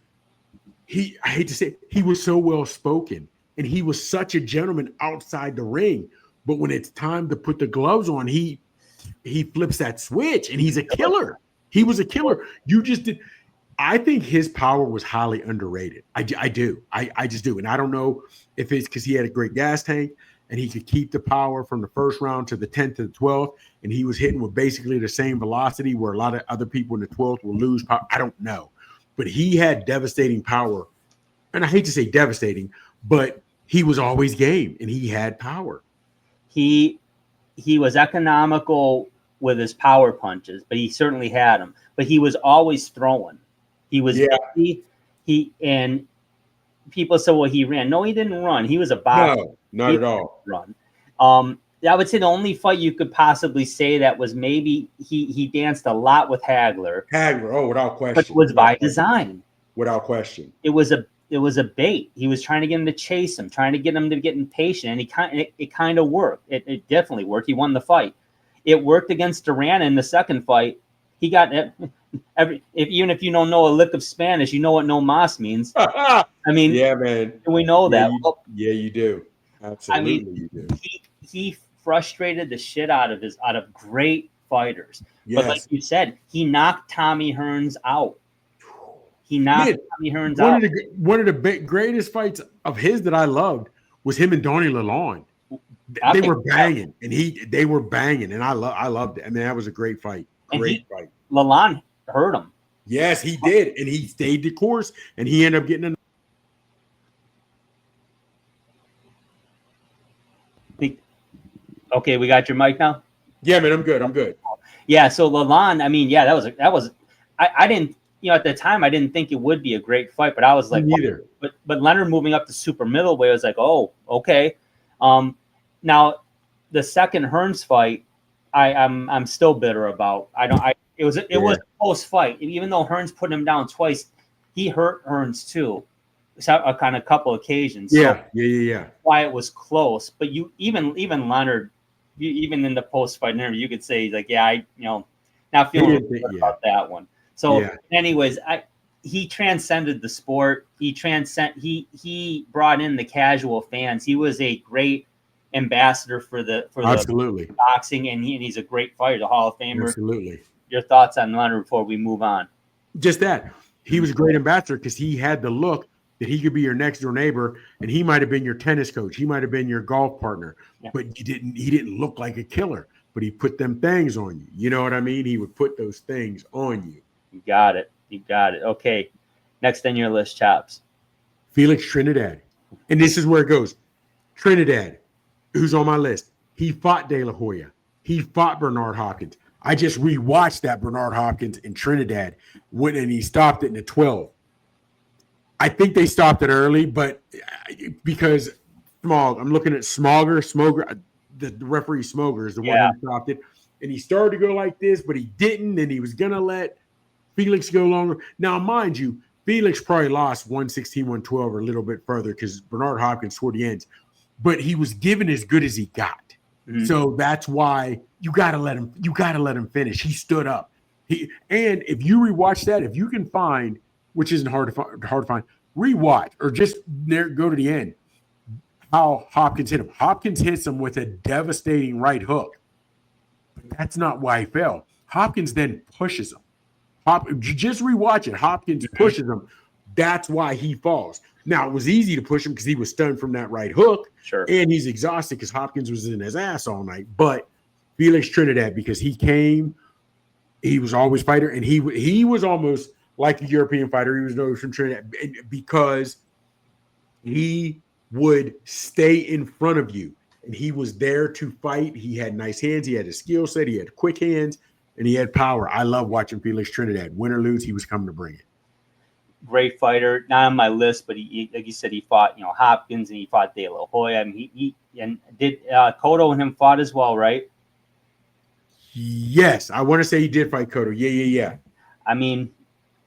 I hate to say it, he was so well spoken, and he was such a gentleman outside the ring. But when it's time to put the gloves on, he flips that switch, and he's a killer. He was a killer. I think his power was highly underrated. I do. I just do. And I don't know if it's because he had a great gas tank and he could keep the power from the first round to the 10th to the 12th, and he was hitting with basically the same velocity where a lot of other people in the 12th will lose power. I don't know. But he had devastating power. And I hate to say devastating, but he was always game, and he had power. He was economical with his power punches, but he certainly had them. But he was always throwing. He was and people said, well, he ran. No, he didn't run. He was a boxer. No, not at all. Run. I would say the only fight you could possibly say that was maybe he danced a lot with Hagler. Without question. But it was by design. Without question. It was a bait. He was trying to get him to chase him, trying to get him to get impatient, and it kind of worked. It definitely worked. He won the fight. It worked against Duran in the second fight. He got even if you don't know a lick of Spanish, you know what no mas means. I mean, yeah, man, we know that. You do. Absolutely, you do. He frustrated the shit out of great fighters. Yes. But like you said, he knocked Tommy Hearns out. Tommy Hearns out. One of the greatest fights of his that I loved was him and Donnie Lalonde. They were banging, and they were banging, and I loved it. I mean, that was a great fight. Great fight. Lalonde hurt him. Yes, he did, and he stayed the course, and he ended up getting Okay, we got your mic now? Yeah, man, I'm good. Yeah, so Lalonde, I mean, yeah, that was I didn't, at the time I didn't think it would be a great fight, but I was like, neither. But Leonard moving up to super middleweight, I was like, oh, okay. Now the second Hearns fight, I'm still bitter about. It was a close fight. Even though Hearns put him down twice, he hurt Hearns too. On a couple occasions. Yeah. Why it was close, but even Leonard, even in the post-fight interview, you could say like, yeah, not feeling good about that one. So, anyways, he transcended the sport. He brought in the casual fans. He was a great ambassador for the boxing, and he's a great fighter, the Hall of Famer. Absolutely. Your thoughts on Leonard before we move on? Just that he was a great ambassador because he had the look that he could be your next door neighbor, and he might have been your tennis coach. He might have been your golf partner, but he didn't look like a killer, but he put them things on you. You know what I mean? He would put those things on you. You got it. Okay. Next on your list, Chops. Felix Trinidad. And this is where it goes. Trinidad, who's on my list. He fought De La Hoya. He fought Bernard Hopkins. I just rewatched that Bernard Hopkins in Trinidad and he stopped it in the 12. I think they stopped it early, but because I'm looking at Smoger, the referee Smoger is the one who stopped it. And he started to go like this, but he didn't, and he was going to let Felix go longer. Now, mind you, Felix probably lost 116, 112 or a little bit further because Bernard Hopkins toward the ends. But he was given as good as he got. Mm-hmm. So that's why you gotta let him finish. He stood up. And if you rewatch that, if you can find, which isn't hard to find, rewatch or just go to the end. How Hopkins hit him. Hopkins hits him with a devastating right hook. But that's not why he fell. Hopkins then pushes him. Just rewatch it. Hopkins pushes him. That's why he falls. Now, it was easy to push him because he was stunned from that right hook. Sure. And he's exhausted because Hopkins was in his ass all night. But Felix Trinidad, because he was always fighter, and he was almost like a European fighter. He was known from Trinidad because he would stay in front of you. And he was there to fight. He had nice hands. He had a skill set. He had quick hands. And he had power. I love watching Felix Trinidad. Win or lose, he was coming to bring it. Great fighter, not on my list, but he like you said, he fought Hopkins and he fought De La Hoya. I mean, he did Cotto and him fought as well, right? Yes, I want to say he did fight Cotto. Yeah. I mean,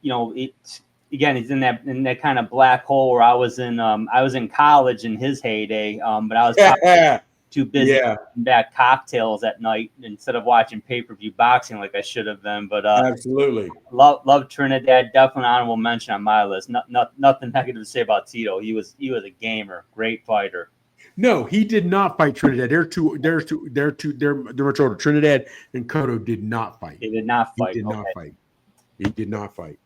it's again, he's in that kind of black hole where I was in college in his heyday, but I was probably too busy back cocktails at night instead of watching pay-per-view boxing like I should have been. But absolutely, love Trinidad. Definitely honorable mention on my list. Nothing negative to say about Tito. He was a gamer, great fighter. No, he did not fight Trinidad. They're much older. Trinidad and Cotto did not fight. They did not fight. He did not fight.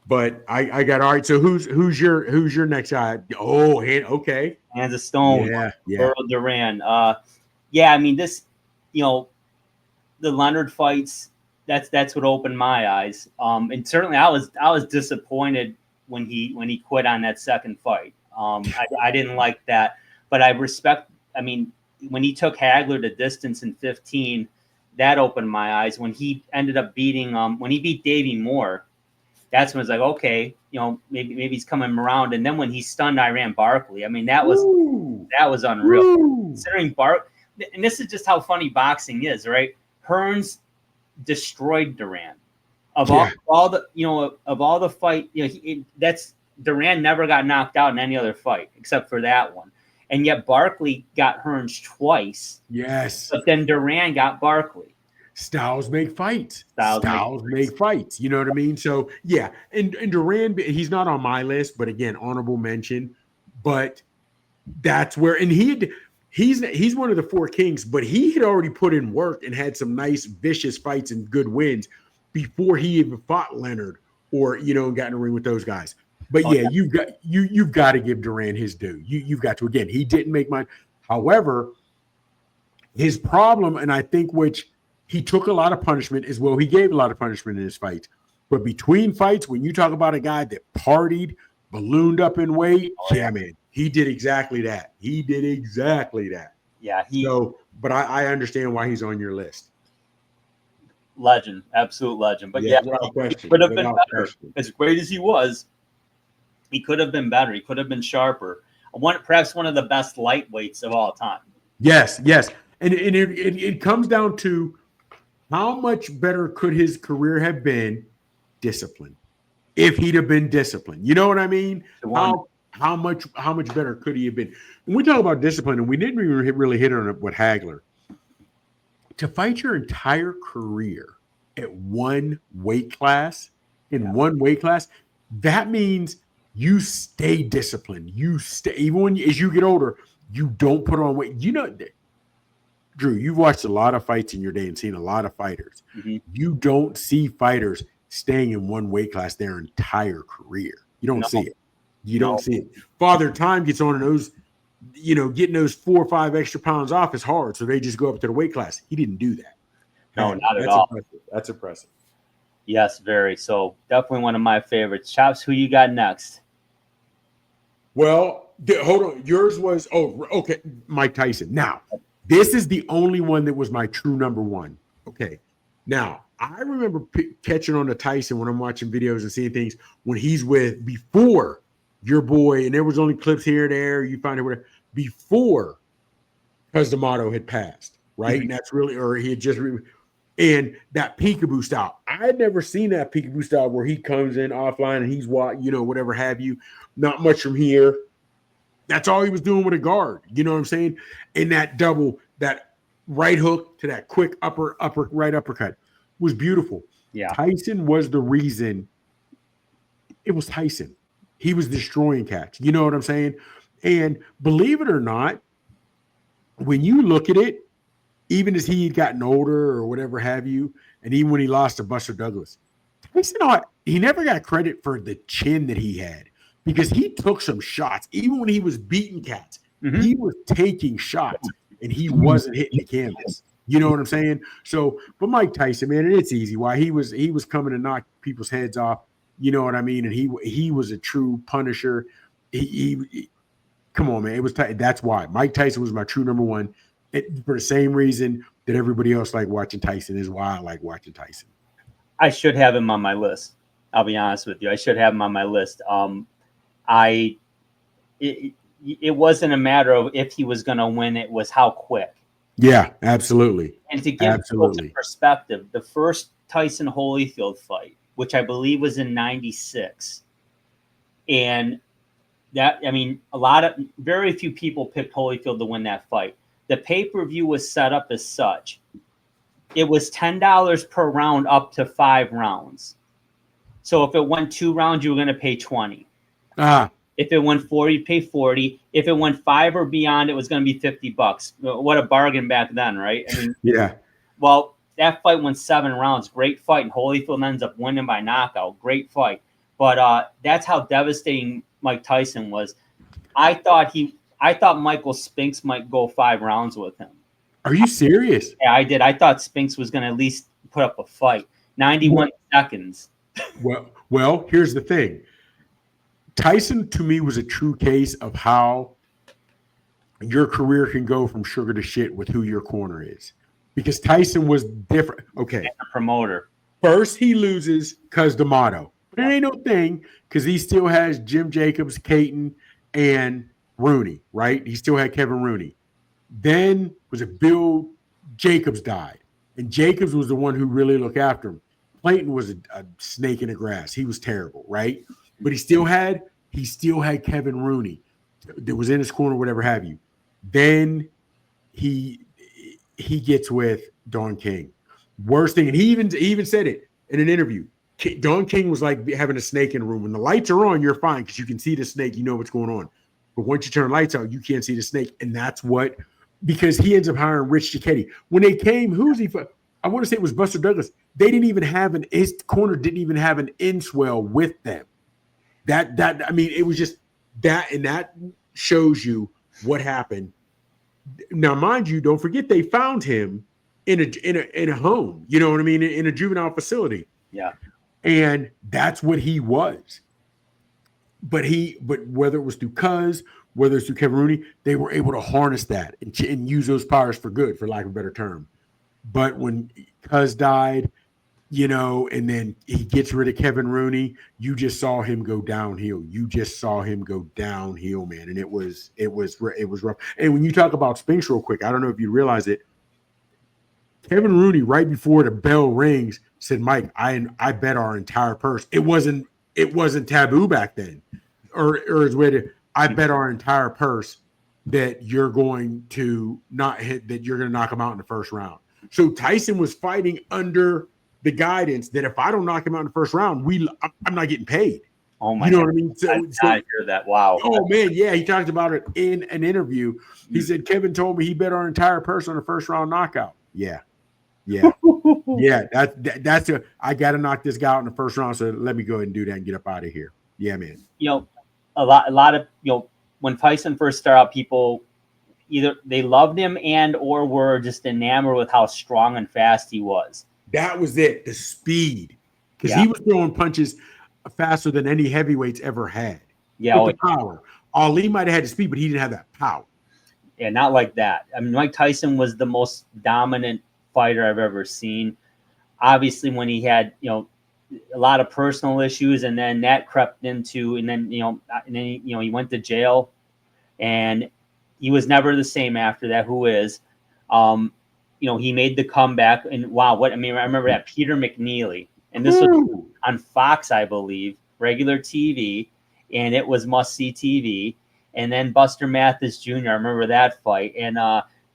But I got all right. So who's your next guy? Oh, okay. Hands of Stone. Yeah. Earl Duran. Yeah. I mean, this, the Leonard fights. That's what opened my eyes. And certainly I was disappointed when he quit on that second fight. I didn't like that, but I respect. I mean, when he took Hagler to distance in 15, that opened my eyes. When he ended up beating when he beat Davey Moore. That's when it's like, okay, maybe he's coming around. And then when he stunned Iran Barkley, I mean, that was unreal. Considering and this is just how funny boxing is, right? Hearns destroyed Duran. Of all the fight, Duran never got knocked out in any other fight except for that one. And yet Barkley got Hearns twice. Yes. But then Duran got Barkley. Styles make fights. Styles make fights. You know what I mean? So yeah, and Duran, he's not on my list, but again, honorable mention. But that's where, and he's one of the four kings, but he had already put in work and had some nice vicious fights and good wins before he even fought Leonard or got in the ring with those guys. But you've got to give Duran his due. You've got to. Again, he didn't make mine. However, his problem, and I think which he took a lot of punishment as well. He gave a lot of punishment in his fights. But between fights, when you talk about a guy that partied, ballooned up in weight, man, he did exactly that. Yeah. But I understand why he's on your list. Legend, absolute legend. But yeah, he could have been better. Question. As great as he was, he could have been better. He could have been sharper. Perhaps one of the best lightweights of all time. Yes. And it comes down to how much better could his career have been disciplined if he'd have been disciplined? You know what I mean? How much better could he have been? When we talk about discipline, and we didn't even really hit on it with Hagler, to fight your entire career at one weight class, that means you stay disciplined. You stay, even as you get older, you don't put on weight. Drew, you've watched a lot of fights in your day and seen a lot of fighters. Mm-hmm. You don't see fighters staying in one weight class their entire career. You don't see it. You don't see it. Father Time gets on those, getting those 4 or 5 extra pounds off is hard. So they just go up to the weight class. He didn't do that. No, not at all. Impressive. That's impressive. Yes, very. So definitely one of my favorites. Chops, who you got next? Well, hold on. Yours was, okay, Mike Tyson. Now, this is the only one that was my true number one. Okay. Now, I remember catching on to Tyson when I'm watching videos and seeing things when he's before your boy, and there was only clips here and there. You find it whatever, before Cus D'Amato had passed, right? Mm-hmm. And that's really, or he had just, and that peekaboo style. I had never seen that peekaboo style where he comes in offline and he's whatever have you, not much from here. That's all he was doing with a guard. You know what I'm saying? And that right hook to that quick right uppercut was beautiful. Yeah. Tyson was the reason. It was Tyson. He was destroying cats. You know what I'm saying? And believe it or not, when you look at it, even as he had gotten older or whatever have you, and even when he lost to Buster Douglas, Tyson, he never got credit for the chin that he had. Because he took some shots. Even when he was beating cats, mm-hmm. he was taking shots and he wasn't hitting the canvas. You know what I'm saying? So, but Mike Tyson, man, and it's easy. Why he was coming to knock people's heads off. You know what I mean? And he was a true punisher. He come on, man. It was that's why Mike Tyson was my true number one. For the same reason that everybody else liked watching Tyson is why I like watching Tyson. I should have him on my list. I'll be honest with you. I should have him on my list. It wasn't a matter of if he was going to win. It was how quick. Yeah, absolutely. And to give folks a Absolutely. perspective, the first Tyson Holyfield fight, which I believe was in '96, and that, I mean, very few people picked Holyfield to win that fight. The pay-per-view was set up as such. It was $10 per round up to 5 rounds. So if it went 2 rounds, you were going to pay 20. Ah, If it went 4, you'd pay 40. If it went 5 or beyond, it was going to be $50. What a bargain back then, right? I mean, yeah. well, that fight went 7 rounds. Great fight. And Holyfield ends up winning by knockout. Great fight. But that's how devastating Mike Tyson was. I thought Michael Spinks might go 5 rounds with him. Are you serious? Yeah, I did. I thought Spinks was going to at least put up a fight. 91 seconds. Well, here's the thing. Tyson, to me, was a true case of how your career can go from sugar to shit with who your corner is. Because Tyson was different. Okay. And the promoter. First, he loses Cuz D'Amato. But it ain't no thing because he still has Jim Jacobs, Caton, and Rooney, right? He still had Kevin Rooney. Then was it Bill Jacobs died. And Jacobs was the one who really looked after him. Clayton was a snake in the grass. He was terrible, right? But he still had Kevin Rooney that was in his corner, whatever have you. Then he gets with Don King. Worst thing, and he even said it in an interview. Don King was like having a snake in a room. When the lights are on, you're fine because you can see the snake. You know what's going on. But once you turn the lights out, you can't see the snake. And that's what, because he ends up hiring Rich Cicchetti. When they came, who's he? I want to say it was Buster Douglas. They didn't even have his corner didn't even have an in-swell with them. I mean, it was just that, and that shows you what happened. Now, mind you, don't forget they found him in a home. You know what I mean? In a juvenile facility. Yeah. And that's what he was. But whether it was through Cuz, whether it's through Kevin Rooney, they were able to harness that and use those powers for good, for lack of a better term. But when Cuz died, and then he gets rid of Kevin Rooney, you just saw him go downhill. You just saw him go downhill, man. And it was rough. And when you talk about Spinks real quick, I don't know if you realize it, Kevin Rooney, right before the bell rings, said, "Mike, I bet our entire purse." It wasn't taboo back then, or it's way to. I bet our entire purse that you're going to not hit, that you're going to knock him out in the first round. So Tyson was fighting under the guidance that if I don't knock him out in the first round, I'm not getting paid. Oh my! You know God. what I mean? So I hear that. Wow. Oh man, yeah, he talked about it in an interview. He said Kevin told me he bet our entire purse on a first round knockout. Yeah. That's I got to knock this guy out in the first round. So let me go ahead and do that and get up out of here. Yeah, man. A lot of when Tyson first started out, people either they loved him or were just enamored with how strong and fast he was. That was it. The speed, because he was throwing punches faster than any heavyweights ever had. Yeah, with the power. Ali might have had the speed, but he didn't have that power. Yeah, not like that. I mean, Mike Tyson was the most dominant fighter I've ever seen. Obviously, when he had a lot of personal issues, and then that crept into, and then he went to jail, and he was never the same after that. Who is, he made the comeback, and wow, I remember that Peter McNeely, and this was on Fox, I believe, regular TV, and it was must-see TV. And then Buster Mathis Jr., I remember that fight, and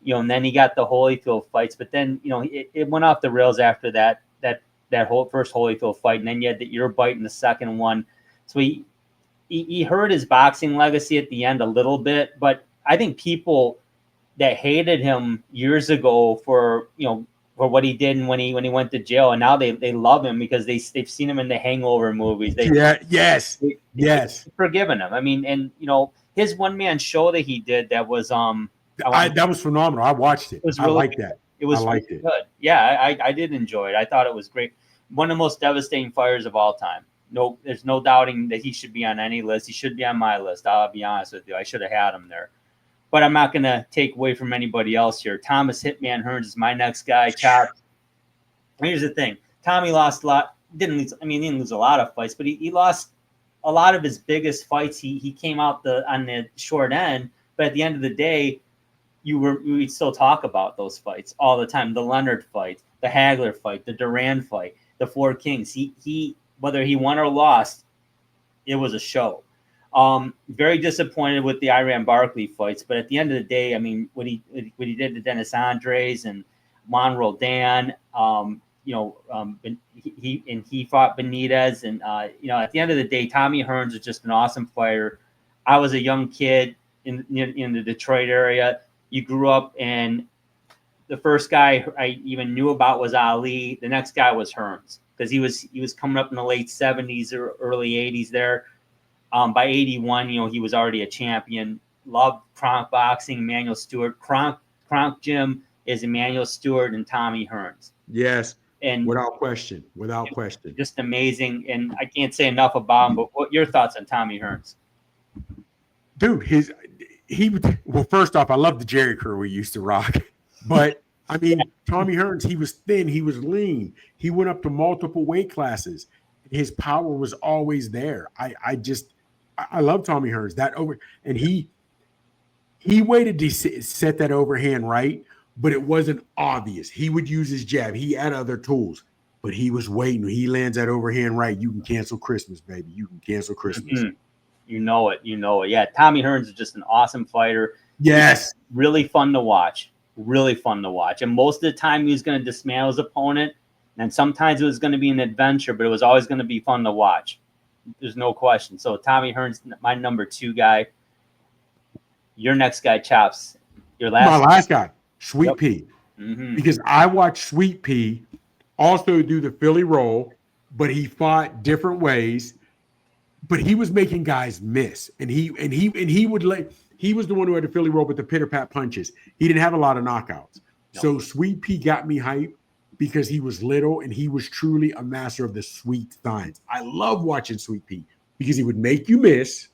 and then he got the Holyfield fights, but then it went off the rails after that whole first Holyfield fight, and then you had the ear bite in the second one. So he hurt his boxing legacy at the end a little bit, but I think people that hated him years ago for what he did and when he went to jail, and now they love him because they've seen him in the Hangover movies. Yes, forgiven him. I mean, and his one-man show that he did that was that was phenomenal. I watched it. I liked that. It was really good. Yeah, I did enjoy it. I thought it was great. One of the most devastating fighters of all time. No, there's no doubting that he should be on any list. He should be on my list. I'll be honest with you. I should have had him there. But I'm not going to take away from anybody else here. Thomas Hitman Hearns is my next guy. Chop. Here's the thing. Tommy lost a lot. He didn't lose a lot of fights, but he lost a lot of his biggest fights. He came out on the short end. But at the end of the day, we'd still talk about those fights all the time. The Leonard fight, the Hagler fight, the Duran fight, the Four Kings. He whether he won or lost, it was a show. Very disappointed with the Iran Barkley fights, but at the end of the day, I mean, what he did to Dennis Andres and Juan Roldan, he fought Benitez, and at the end of the day, Tommy Hearns is just an awesome fighter. I was a young kid in the Detroit area. You grew up, and the first guy I even knew about was Ali. The next guy was Hearns, because he was coming up in the late 70s or early 80s there. By 81, he was already a champion. Loved Kronk boxing, Emmanuel Stewart. Kronk Jim is Emmanuel Stewart and Tommy Hearns. Yes, and without question. Just amazing, and I can't say enough about him. But what your thoughts on Tommy Hearns? Dude, well, first off, I love the Jerry curl we used to rock, but I mean, Tommy Hearns, he was thin, he was lean, he went up to multiple weight classes. His power was always there. I love Tommy Hearns. And he waited to set that overhand right, but it wasn't obvious. He would use his jab. He had other tools, but he was waiting. He lands that overhand right. You can cancel Christmas, baby. You can cancel Christmas. Mm-hmm. You know it. Yeah, Tommy Hearns is just an awesome fighter. Yes. Really fun to watch. And most of the time, he was going to dismantle his opponent. And sometimes it was going to be an adventure, but it was always going to be fun to watch. There's no question. So Tommy Hearns, my number 2 guy. Your next guy, Chops. My last guy, Sweet Yep. Pea. Mm-hmm. Because I watched Sweet Pea also do the Philly roll, but he fought different ways. But he was making guys miss, and he was the one who had the Philly roll with the pitter pat punches. He didn't have a lot of knockouts. No. So Sweet Pea got me hyped because he was little and he was truly a master of the sweet science. I love watching Sweet Pea because he would make you miss,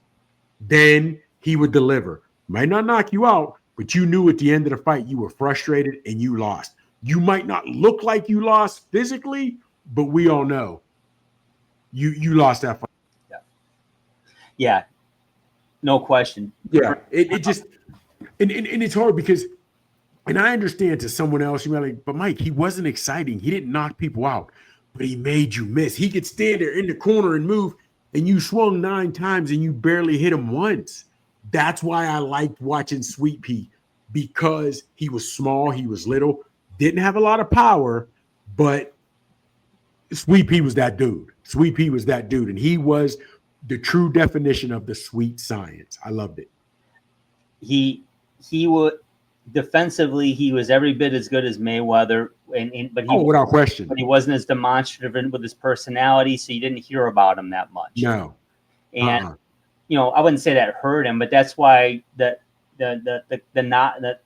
then he would deliver. Might not knock you out, but you knew at the end of the fight you were frustrated and you lost. You might not look like you lost physically, but we all know you lost that fight. Yeah, no question. Yeah, it just and it's hard because, and I understand to someone else, you might like, but Mike, he wasn't exciting. He didn't knock people out, but he made you miss. He could stand there in the corner and move, and you swung 9 times and you barely hit him once. That's why I liked watching Sweet Pea, because he was small, he was little, didn't have a lot of power, but Sweet Pea was that dude. And he was the true definition of the sweet science. I loved it. He would defensively, he was every bit as good as Mayweather, without question. But he wasn't as demonstrative with his personality, so you didn't hear about him that much. No. And I wouldn't say that hurt him, but that's why I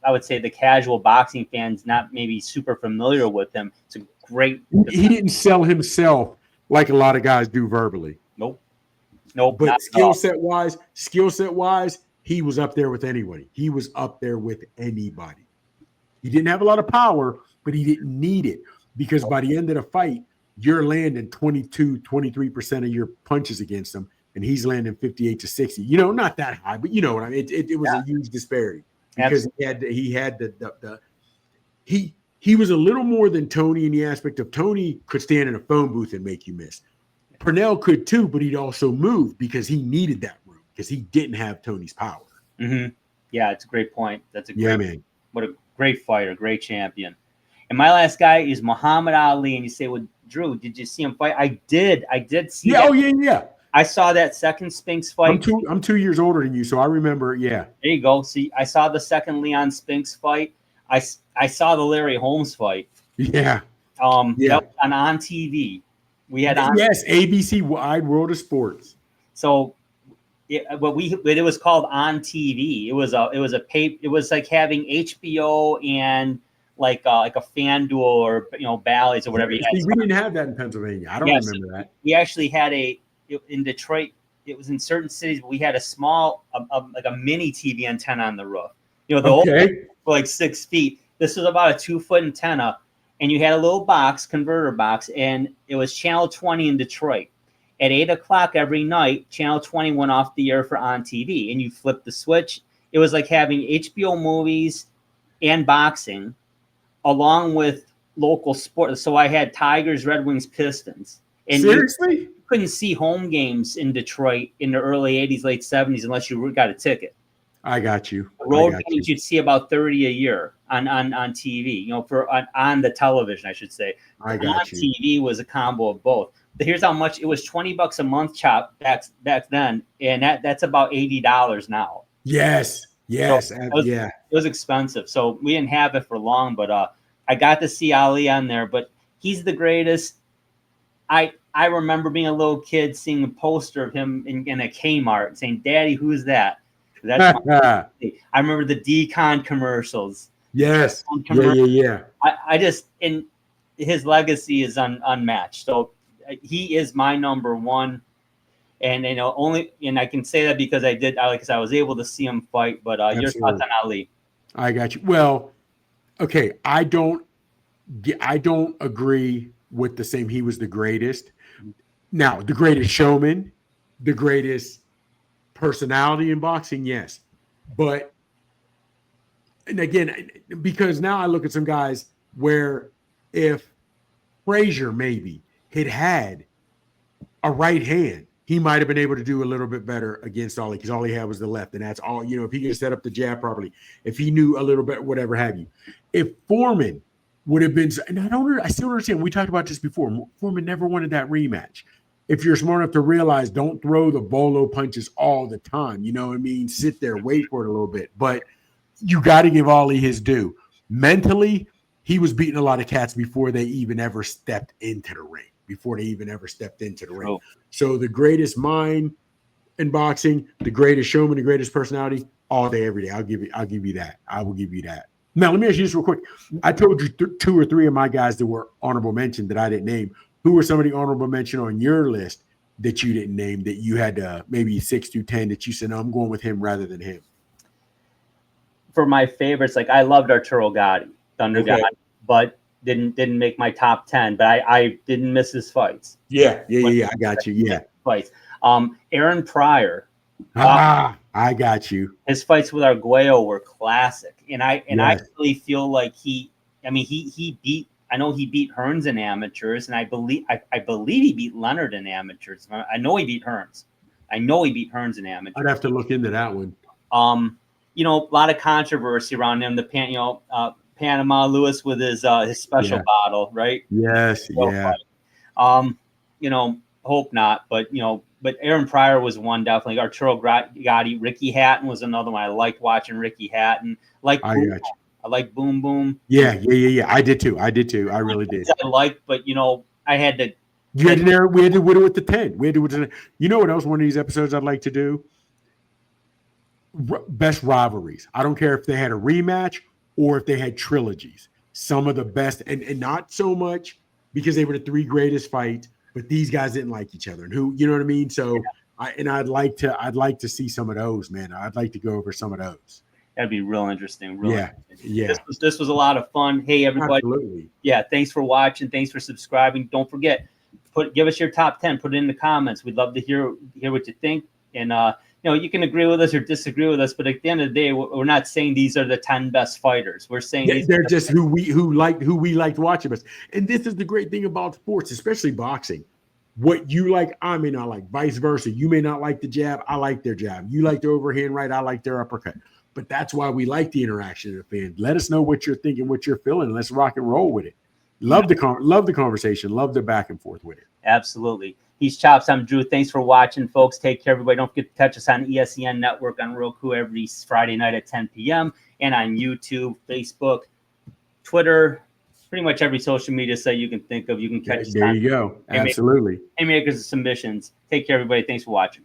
would say the casual boxing fans not maybe super familiar with him. It's a great. He didn't sell himself like a lot of guys do verbally. Nope. But skill set wise, he was up there with anybody. He didn't have a lot of power, but he didn't need it, because by the end of the fight, you're landing 23% of your punches against him, and he's landing 58 to 60. Not that high, but you know what I mean. It was a huge disparity because he was a little more than Tony in the aspect of Tony could stand in a phone booth and make you miss. Purnell could too, but he'd also move because he needed that room because he didn't have Tony's power. Mm-hmm. Yeah, it's a great point. Man. What a great fighter, great champion. And my last guy is Muhammad Ali. And you say, well, Drew, did you see him fight? I did see that. Oh, yeah. I saw that second Spinks fight. I'm 2 years older than you, so I remember, yeah. There you go. See, I saw the second Leon Spinks fight. I saw the Larry Holmes fight. Yeah. That was on TV. We had ABC Wide World of Sports. So, it was called On TV. It was like having HBO and like a FanDuel or Bally's or whatever. We didn't have that in Pennsylvania. I don't remember that. We actually had in Detroit. It was in certain cities, but we had a small, like a mini TV antenna on the roof. The old for like 6 feet. This was about a 2-foot antenna. And you had a little converter box, and it was Channel 20 in Detroit. At 8 o'clock every night, Channel 20 went off the air for On TV, and you flipped the switch. It was like having HBO movies and boxing, along with local sports. So I had Tigers, Red Wings, Pistons. And seriously? You couldn't see home games in Detroit in the early 80s, late 70s unless you got a ticket. I got you. Road games, you'd see about 30 a year on TV, on the television, I should say. I got you. TV was a combo of both. But here's how much it was: $20 a month, Chop, back then, and that's about $80 now. Yes. So it was expensive, so we didn't have it for long. But I got to see Ali on there. But he's the greatest. I remember being a little kid seeing a poster of him in a Kmart, saying, "Daddy, who's that?" That's I remember the Decon commercials. Yes. Yeah. I just, and his legacy is unmatched. So he is my number one. And and I can say that because I was able to see him fight. But your thoughts on Ali? I got you. Well, okay, I don't agree with the same. He was the greatest. Now, the greatest showman, the greatest personality in boxing, yes. But, and again, because now I look at some guys where if Frazier maybe had a right hand, he might have been able to do a little bit better against Ali, because all he had was the left. And that's all, if he could set up the jab properly, if he knew a little bit, whatever have you. If Foreman would have been, and I still don't understand. We talked about this before. Foreman never wanted that rematch. If you're smart enough to realize, don't throw the bolo punches all the time. You know what I mean? Sit there, wait for it a little bit. But you got to give Ali his due. Mentally, he was beating a lot of cats before they even ever stepped into the ring. Oh. So the greatest mind in boxing, the greatest showman, the greatest personality, all day, every day. I'll give you that. I will give you that. Now, let me ask you this real quick. I told you 2 or 3 of my guys that were honorable mention that I didn't name. Who were some of the honorable mention on your list that you didn't name, that you had maybe 6 through 10 that you said, no, I'm going with him rather than him? For my favorites, I loved Arturo Gatti, Thunder God, but didn't make my top 10. But I didn't miss his fights. Yeah. I got you. Yeah. Fights. Aaron Pryor. I got you. His fights with Arguello were classic, and I really feel like he beat. I know he beat Hearns in amateurs, and I believe he beat Leonard in amateurs. I know he beat Hearns. In amateurs. I'd have to look into that one. A lot of controversy around him. Panama Lewis with his special bottle, right? Yes, hope not, but Aaron Pryor was one, definitely. Arturo Gatti, Ricky Hatton was another one. I liked watching Ricky Hatton. I like Boom Boom. Yeah. I did too. I really did. But I had to. We had to whittle it to 10. You know what else? One of these episodes I'd like to do? Best rivalries. I don't care if they had a rematch or if they had trilogies. Some of the best, and not so much because they were the 3 greatest fights, but these guys didn't like each other. And who, you know what I mean? So, I'd like to see some of those, man. I'd like to go over some of those. That'd be real interesting. Yeah. This was a lot of fun. Hey, everybody. Absolutely. Yeah. Thanks for watching. Thanks for subscribing. Don't forget, give us your top 10. Put it in the comments. We'd love to hear what you think. And you can agree with us or disagree with us, but at the end of the day, we're not saying these are the 10 best fighters. We're saying they're just who we like to watch us. And this is the great thing about sports, especially boxing. What you like, I may not like. Vice versa. You may not like the jab. I like their jab. You like the overhand right. I like their uppercut. But that's why we like the interaction of the fans. Let us know what you're thinking, what you're feeling. Let's rock and roll with it. Love the conversation. Love the back and forth with it. Absolutely. He's Chops. I'm Drew. Thanks for watching, folks. Take care, everybody. Don't forget to catch us on ESEN Network on Roku every Friday night at 10 p.m. and on YouTube, Facebook, Twitter, pretty much every social media site you can think of. You can catch us. There you go. Absolutely. Haymakers and submissions. Take care, everybody. Thanks for watching.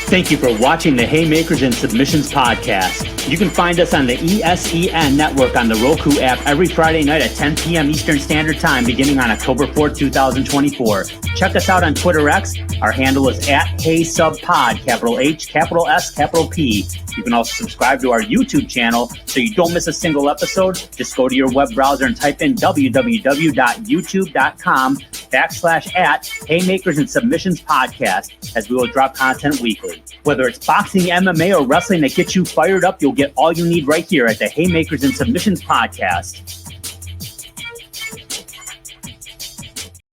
Thank you for watching the Haymakers and Submissions podcast. You can find us on the ESEN network on the Roku app every Friday night at 10 p.m. Eastern Standard Time, beginning on October 4th, 2024. Check us out on Twitter X. Our handle is @HeySubPod, capital H, capital S, capital P. You can also subscribe to our YouTube channel so you don't miss a single episode. Just go to your web browser and type in www.youtube.com/@Haymakers and Submissions Podcast, as we will drop content weekly. Whether it's boxing, MMA, or wrestling that gets you fired up, you'll get all you need right here at the Haymakers and Submissions Podcast.